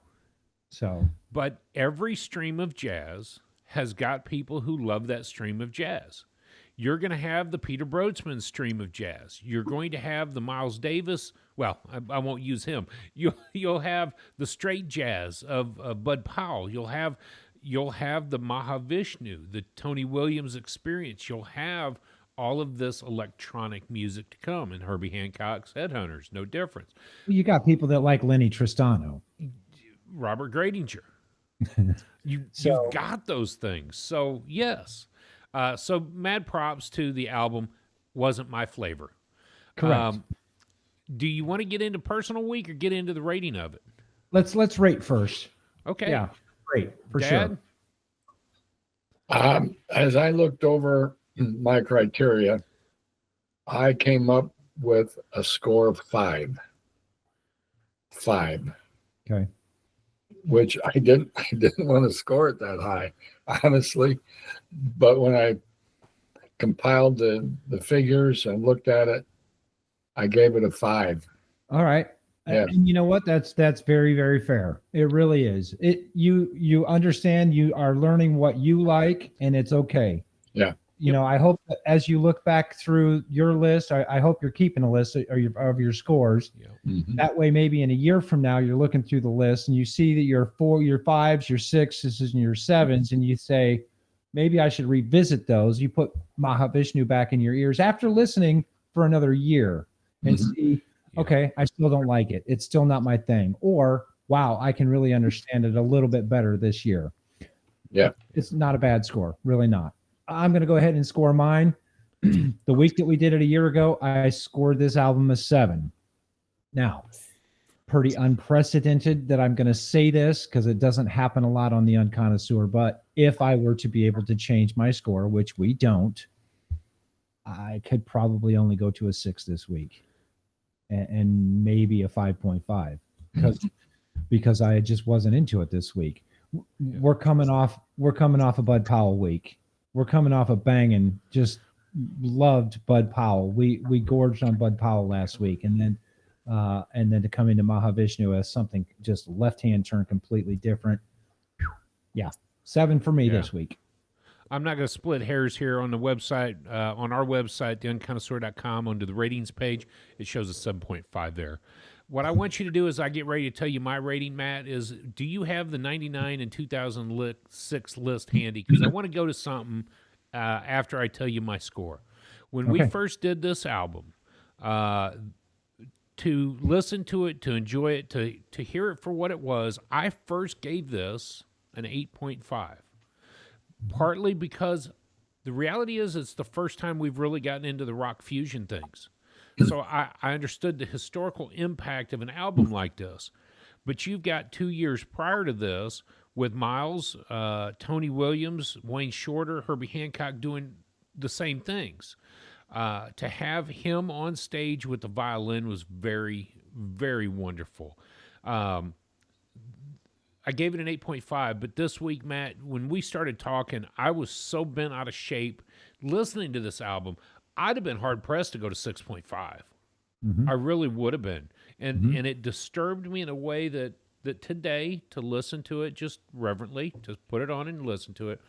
So, but every stream of jazz has got people who love that stream of jazz. You're going to have the Peter Broadsman stream of jazz. You're going to have the Miles Davis. Well, I won't use him. You'll have the straight jazz of Bud Powell. You'll have the Mahavishnu, the Tony Williams experience. You'll have all of this electronic music to come. And Herbie Hancock's Headhunters, no difference. You got people that like Lenny Tristano. Robert Gradinger. You've got those things. So, yes. So mad props to the album. Wasn't my flavor. Correct. Do you want to get into personal week or get into the rating of it? Let's rate first. Okay. Yeah, rate for Dad? sure. As I looked over my criteria, I came up with a score of 5. 5. Okay. Which I didn't want to score it that high, honestly. But when I compiled the figures and looked at it, I gave it a 5. All right. Yeah. And you know what? That's very, very fair. It really is. You understand, you are learning what you like, and it's okay. Yeah. You know, I hope that as you look back through your list, I hope you're keeping a list of your scores. Yeah. Mhm. That way, maybe in a year from now, you're looking through the list and you see that your 5s, your 6s, and your 7s, and you say, maybe I should revisit those. You put Mahavishnu back in your ears after listening for another year and Mhm. see, Yeah. okay, I still don't like it. It's still not my thing. Or, wow, I can really understand it a little bit better this year. Yeah. It's not a bad score, really not. I'm going to go ahead and score mine. The week that we did it a year ago, I scored this album a 7. Now, pretty unprecedented that I'm going to say this because it doesn't happen a lot on the Unconnoisseur, but if I were to be able to change my score, which we don't, I could probably only go to a 6 this week and maybe a 5.5 because I just wasn't into it this week. We're coming off a Bud Powell week. We're coming off a banging, just loved Bud Powell. We gorged on Bud Powell last week, and then to come into Mahavishnu as something just left-hand turn completely different. Yeah, 7 for me this week. I'm not going to split hairs here on the website. On our website, theunconnoisseur.com, under the ratings page, it shows a 7.5 there. What I want you to do as I get ready to tell you my rating, Matt, is do you have the 99 and 2006 list handy? Because I want to go to something after I tell you my score. When we first did this album, to listen to it, to enjoy it, to hear it for what it was, I first gave this an 8.5. Partly because the reality is it's the first time we've really gotten into the rock fusion things. So I understood the historical impact of an album like this. But you've got 2 years prior to this with Miles, Tony Williams, Wayne Shorter, Herbie Hancock doing the same things. To have him on stage with the violin was very, very wonderful. I gave it an 8.5, but this week, Matt, when we started talking, I was so bent out of shape listening to this album. I'd have been hard-pressed to go to 6.5. I really would have been. And it disturbed me in a way that today, to listen to it just reverently, to put it on and listen to it,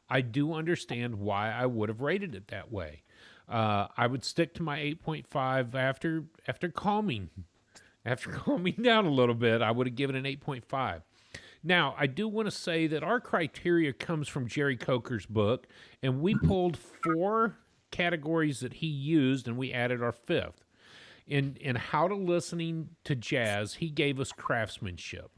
I do understand why I would have rated it that way. I would stick to my 8.5 after calming down a little bit. I would have given it an 8.5. Now, I do want to say that our criteria comes from Jerry Coker's book, and we pulled 4 categories that he used, and we added our 5th. In how to listening to jazz, he gave us craftsmanship,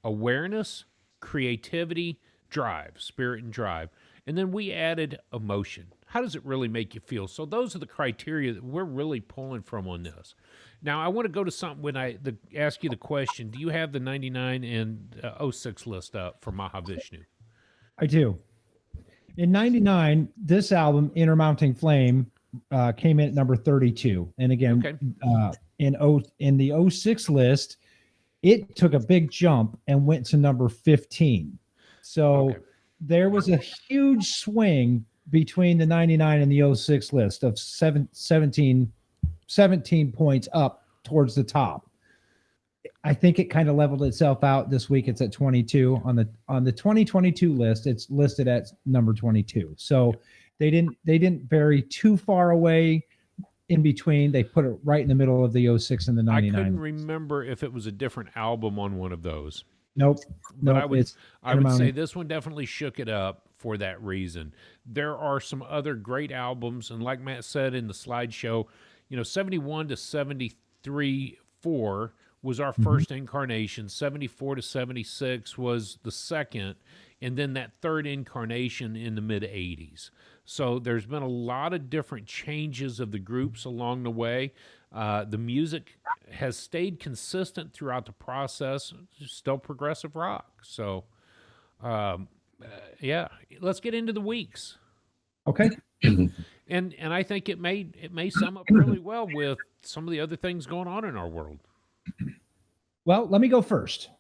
awareness, creativity, drive, spirit and drive. And then we added emotion. How does it really make you feel? So those are the criteria that we're really pulling from on this. Now, I want to go to something when I ask you the question, do you have the 99 and 06 list up for Mahavishnu? I do. In 99, this album, Intermounting Flame, came in at number 32. And again, in the 06 list, it took a big jump and went to number 15. So there was a huge swing between the 99 and the 06 list of 17 points up towards the top. I think it kind of leveled itself out this week. It's at 22 on the 2022 list. It's listed at number 22. So they didn't vary too far away in between. They put it right in the middle of the 06 and the 99. I couldn't remember if it was a different album on one of those. Nope. But I would say this one definitely shook it up for that reason. There are some other great albums, and like Matt said in the slideshow, 71 to 73, 4 was our first incarnation. 74 to 76 was the second, and then that third incarnation in the mid-80s. So there's been a lot of different changes of the groups along the way. The music has stayed consistent throughout the process, still progressive rock. So, let's get into the weeks. Okay. And I think it may sum up really well with some of the other things going on in our world. Well, let me go first.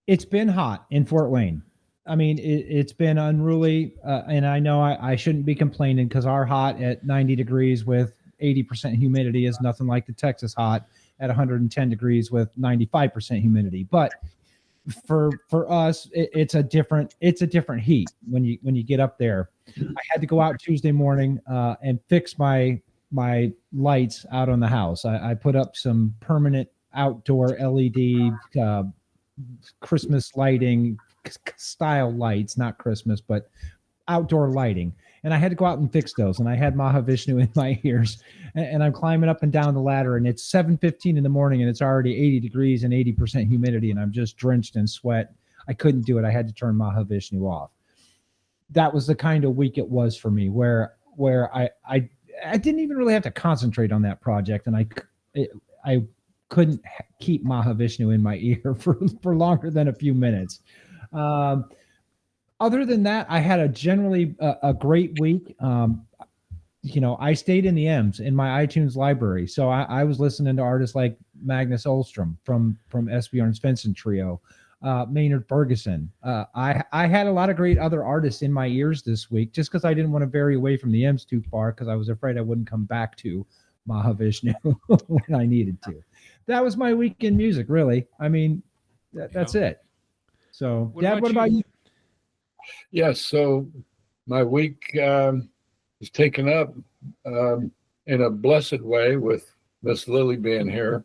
It's been hot in Fort Wayne. I mean, it's been unruly, and I know I shouldn't be complaining because our hot at 90 degrees with 80% humidity is nothing like the Texas hot at 110 degrees with 95% humidity. But for us, it's a different heat when you get up there. I had to go out Tuesday morning and fix my lights out on the house. I put up some permanent outdoor LED Christmas lighting style lights, not Christmas, but outdoor lighting. And I had to go out and fix those. And I had Mahavishnu in my ears, and I'm climbing up and down the ladder, and it's 7:15 in the morning, and it's already 80 degrees and 80% humidity, and I'm just drenched in sweat. I couldn't do it. I had to turn Mahavishnu off. That was the kind of week it was for me, where I didn't even really have to concentrate on that project, and I couldn't keep Mahavishnu in my ear for longer than a few minutes. Other than that, I had a generally a great week. I stayed in the M's in my iTunes library, so I was listening to artists like Magnus Olstrom from Esbjorn Svensson Trio, Maynard Ferguson. I had a lot of great other artists in my ears this week, just because I didn't want to vary away from the M's too far, because I was afraid I wouldn't come back to Mahavishnu when I needed to. That was my week in music, really. I mean, that's it. So, Dad, what about you? Yes, so my week is taken up in a blessed way with Miss Lily being here.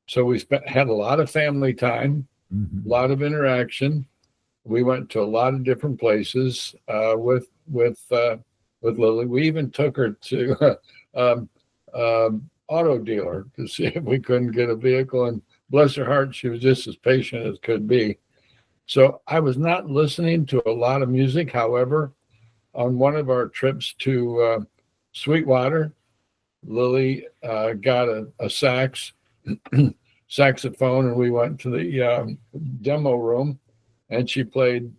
So we had a lot of family time, a lot of interaction. We went to a lot of different places with Lily. We even took her to auto dealer to see if we couldn't get a vehicle. And bless her heart, she was just as patient as could be. So I was not listening to a lot of music. However, on one of our trips to Sweetwater, Lily got a saxophone, and we went to the demo room, and she played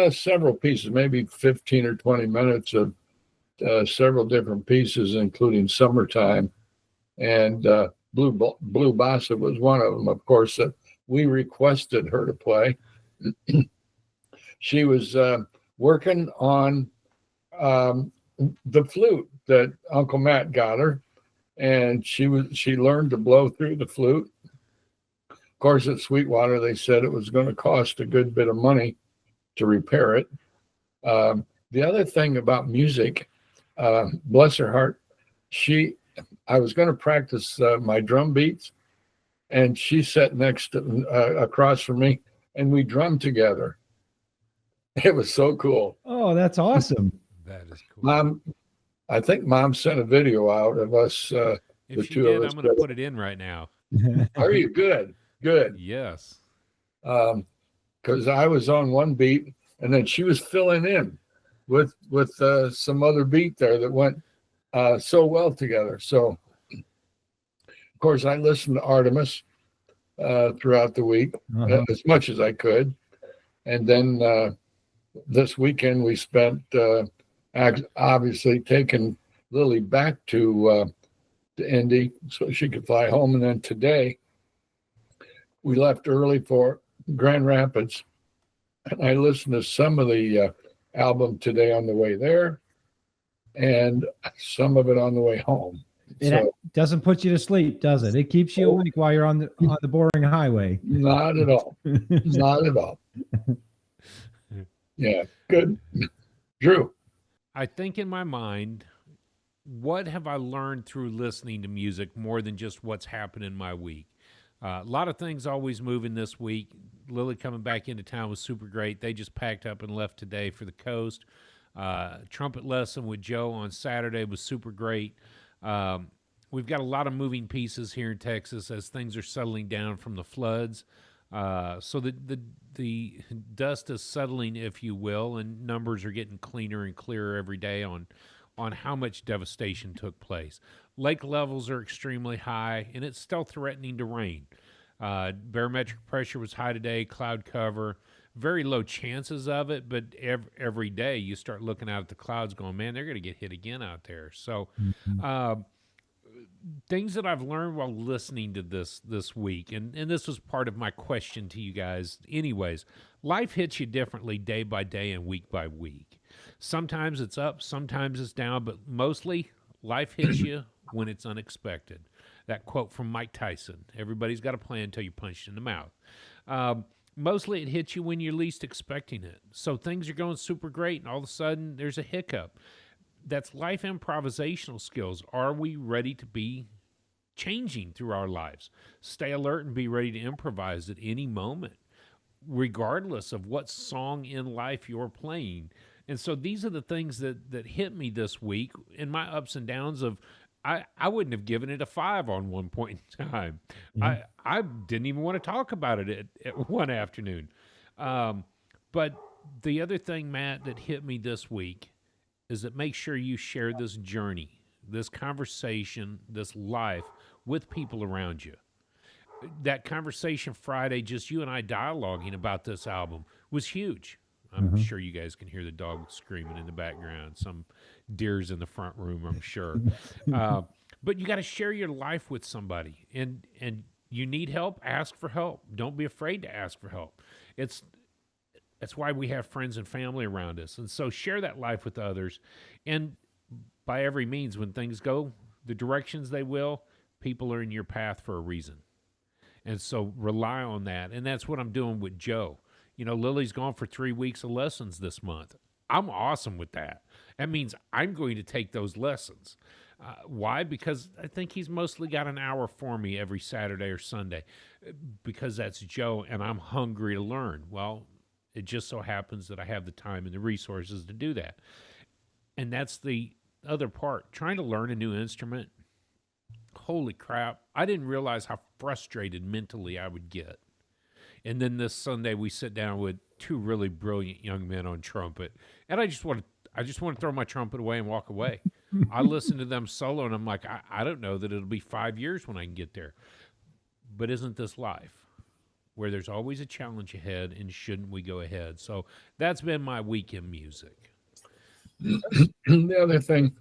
several pieces, maybe 15 or 20 minutes of several different pieces, including Summertime. And Blue Bossa was one of them, of course, that we requested her to play. She was working on the flute that Uncle Matt got her, and she learned to blow through the flute. Of course, at Sweetwater, they said it was going to cost a good bit of money to repair it. The other thing about music, bless her heart, I was going to practice my drum beats, and she sat across from me, and we drummed together. It was so cool. Oh, that's awesome. That is cool. Mom, I think Mom sent a video out of us. If she did, I'm going to put it in right now. Are you good? Good. Yes. Because I was on one beat, and then she was filling in with some other beat there that went so well together. So, of course, I listened to Artemis throughout the week as much as I could. And then this weekend we spent obviously taking Lily back to Indy so she could fly home. And then today we left early for Grand Rapids. And I listened to some of the album today on the way there and some of it on the way home. It doesn't put you to sleep, does it? It keeps you awake while you're on the boring highway. Not at all. Not at all. Yeah, good. Drew. I think in my mind, what have I learned through listening to music more than just what's happened in my week? A lot of things always moving this week. Lily coming back into town was super great. They just packed up and left today for the coast. Trumpet lesson with Joe on Saturday was super great. We've got a lot of moving pieces here in Texas as things are settling down from the floods. So the dust is settling, if you will, and numbers are getting cleaner and clearer every day on how much devastation took place. Lake levels are extremely high, and it's still threatening to rain. Barometric pressure was high today, cloud cover, very low chances of it, but every day you start looking out at the clouds going, man, they're going to get hit again out there. So things that I've learned while listening to this week, and this was part of my question to you guys anyways, life hits you differently day by day and week by week. Sometimes it's up, sometimes it's down, but mostly life hits you when it's unexpected. That quote from Mike Tyson, everybody's got a plan until you're punched in the mouth. Mostly it hits you when you're least expecting it. So things are going super great, and all of a sudden there's a hiccup. That's life improvisational skills. Are we ready to be changing through our lives? Stay alert and be ready to improvise at any moment, regardless of what song in life you're playing. And so these are the things that hit me this week in my ups and downs of I wouldn't have given it a 5 on one point in time. Yeah. I didn't even want to talk about it at one afternoon. But the other thing, Matt, that hit me this week is that make sure you share this journey, this conversation, this life with people around you. That conversation Friday, just you and I dialoguing about this album, was huge. I'm sure you guys can hear the dog screaming in the background. Some deers in the front room, I'm sure. But you got to share your life with somebody, and you need help. Ask for help. Don't be afraid to ask for help. That's why we have friends and family around us, and so share that life with others. And by every means, when things go the directions they will, people are in your path for a reason, and so rely on that. And that's what I'm doing with Joe. You know, Lily's gone for 3 weeks of lessons this month. I'm awesome with that. That means I'm going to take those lessons. Why? Because I think he's mostly got an hour for me every Saturday or Sunday, because that's Joe, and I'm hungry to learn. Well, it just so happens that I have the time and the resources to do that. And that's the other part. Trying to learn a new instrument, holy crap, I didn't realize how frustrated mentally I would get. And then this Sunday we sit down with 2 really brilliant young men on trumpet, and I just want to throw my trumpet away and walk away. I listen to them solo, and I'm like, I don't know that it'll be 5 years when I can get there. But isn't this life, where there's always a challenge ahead, and shouldn't we go ahead? So that's been my week in music. The other thing,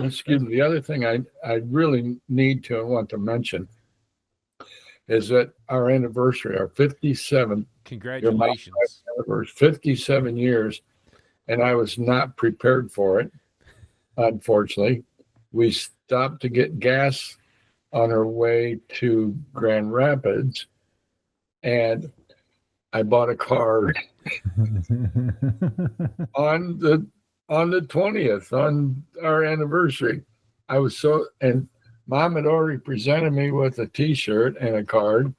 excuse me, the other thing I really need to and want to mention is that our anniversary, our 57th, Congratulations. 57 years, and I was not prepared for it, unfortunately. We stopped to get gas on our way to Grand Rapids, and I bought a card on the 20th, on our anniversary. I was so, and Mom had already presented me with a T-shirt and a card,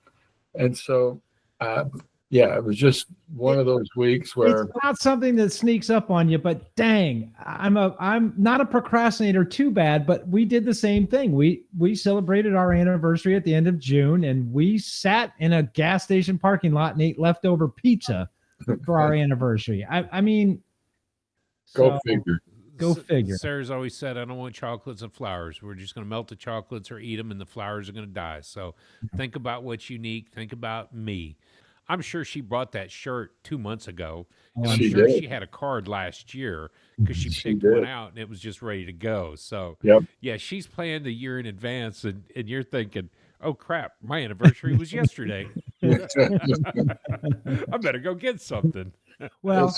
and so it was just one of those weeks where it's not something that sneaks up on you. But dang, I'm not a procrastinator too bad, but we did the same thing. We celebrated our anniversary at the end of June, and we sat in a gas station parking lot and ate leftover pizza for our anniversary. I mean, go figure. Go figure. Sarah's always said, I don't want chocolates and flowers. We're just going to melt the chocolates or eat them, and the flowers are going to die. So think about what's unique. Think about me. I'm sure she bought that shirt 2 months ago. And I'm sure she had a card last year because she picked one out, and it was just ready to go. So, yeah, she's planned a year in advance, and you're thinking, oh, crap, my anniversary was yesterday. I better go get something. Well,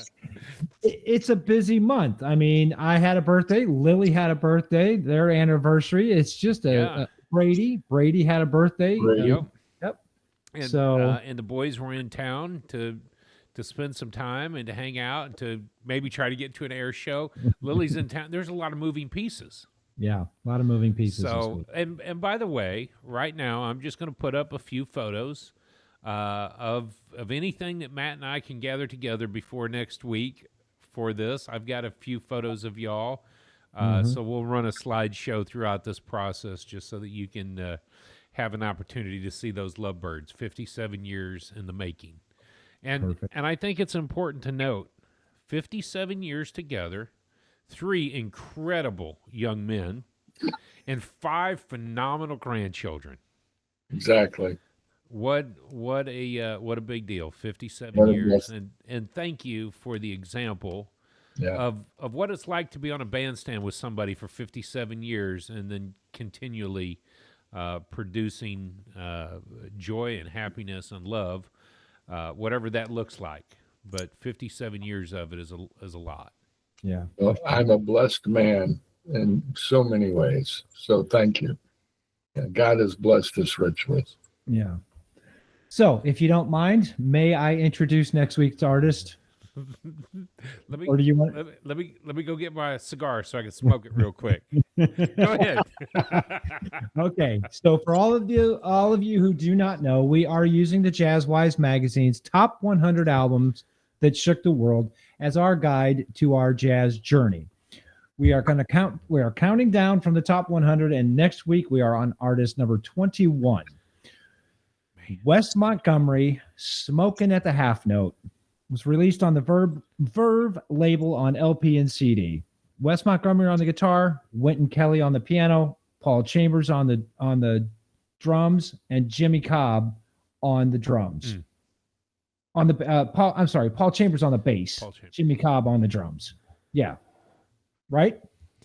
it's a busy month. I mean, I had a birthday. Lily had a birthday. Their anniversary. It's just a Brady had a birthday. Yep. And, and the boys were in town to spend some time and to hang out and to maybe try to get to an air show. Lily's in town. There's a lot of moving pieces. Yeah, a lot of moving pieces. So, and by the way, right now I'm just going to put up a few photos of anything that Matt and I can gather together before next week for this. I've got a few photos of y'all, so we'll run a slideshow throughout this process just so that you can have an opportunity to see those lovebirds, 57 years in the making. And I think it's important to note, 57 years together, 3 incredible young men, and 5 phenomenal grandchildren. Exactly. What a big deal. 57 years. And thank you for the example of what it's like to be on a bandstand with somebody for 57 years and then continually producing joy and happiness and love, whatever that looks like. But 57 years of it is a lot. Yeah. Well, I'm a blessed man in so many ways. So thank you. And God has blessed us richly. Yeah. So, if you don't mind, may I introduce next week's artist? Let me Or do you want? let me go get my cigar so I can smoke it real quick. Go ahead. Okay. So, for all of you who do not know, we are using the JazzWise magazine's top 100 albums that shook the world as our guide to our jazz journey. We are going to count. We are counting down from the top 100, and next week we are on artist number 21. Wes Montgomery, "Smokin' at the Half Note," was released on the Verve label on LP and CD. Wes Montgomery on the guitar, Wynton Kelly on the piano, Paul Chambers on the drums, and Jimmy Cobb on the drums. On the Paul Chambers on the bass, Jimmy Cobb on the drums. Yeah, right.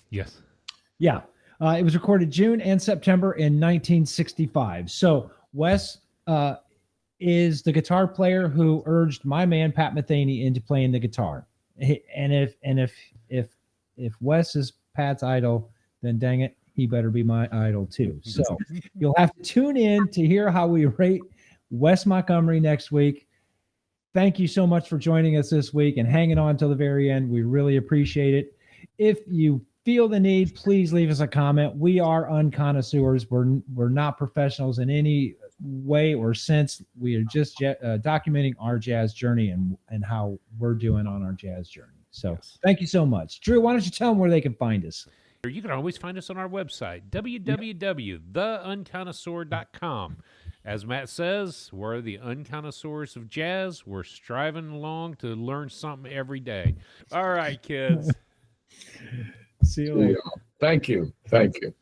Yes. Yeah. It was recorded June and September in 1965. So Wes is the guitar player who urged my man Pat Metheny into playing the guitar. And if Wes is Pat's idol, then dang it, he better be my idol too. So you'll have to tune in to hear how we rate Wes Montgomery next week. Thank you so much for joining us this week and hanging on till the very end. We really appreciate it. If you feel the need, please leave us a comment. We are unconnoisseurs. We're not professionals in any way or sense. We are just documenting our jazz journey and how we're doing on our jazz journey. So Thank you so much. Drew, why don't you tell them where they can find us? You can always find us on our website, www.theunconnoisseur.com. As Matt says, we're the unconnoisseurs of jazz. We're striving along to learn something every day. All right, kids. See you later. Thank you. Thank you.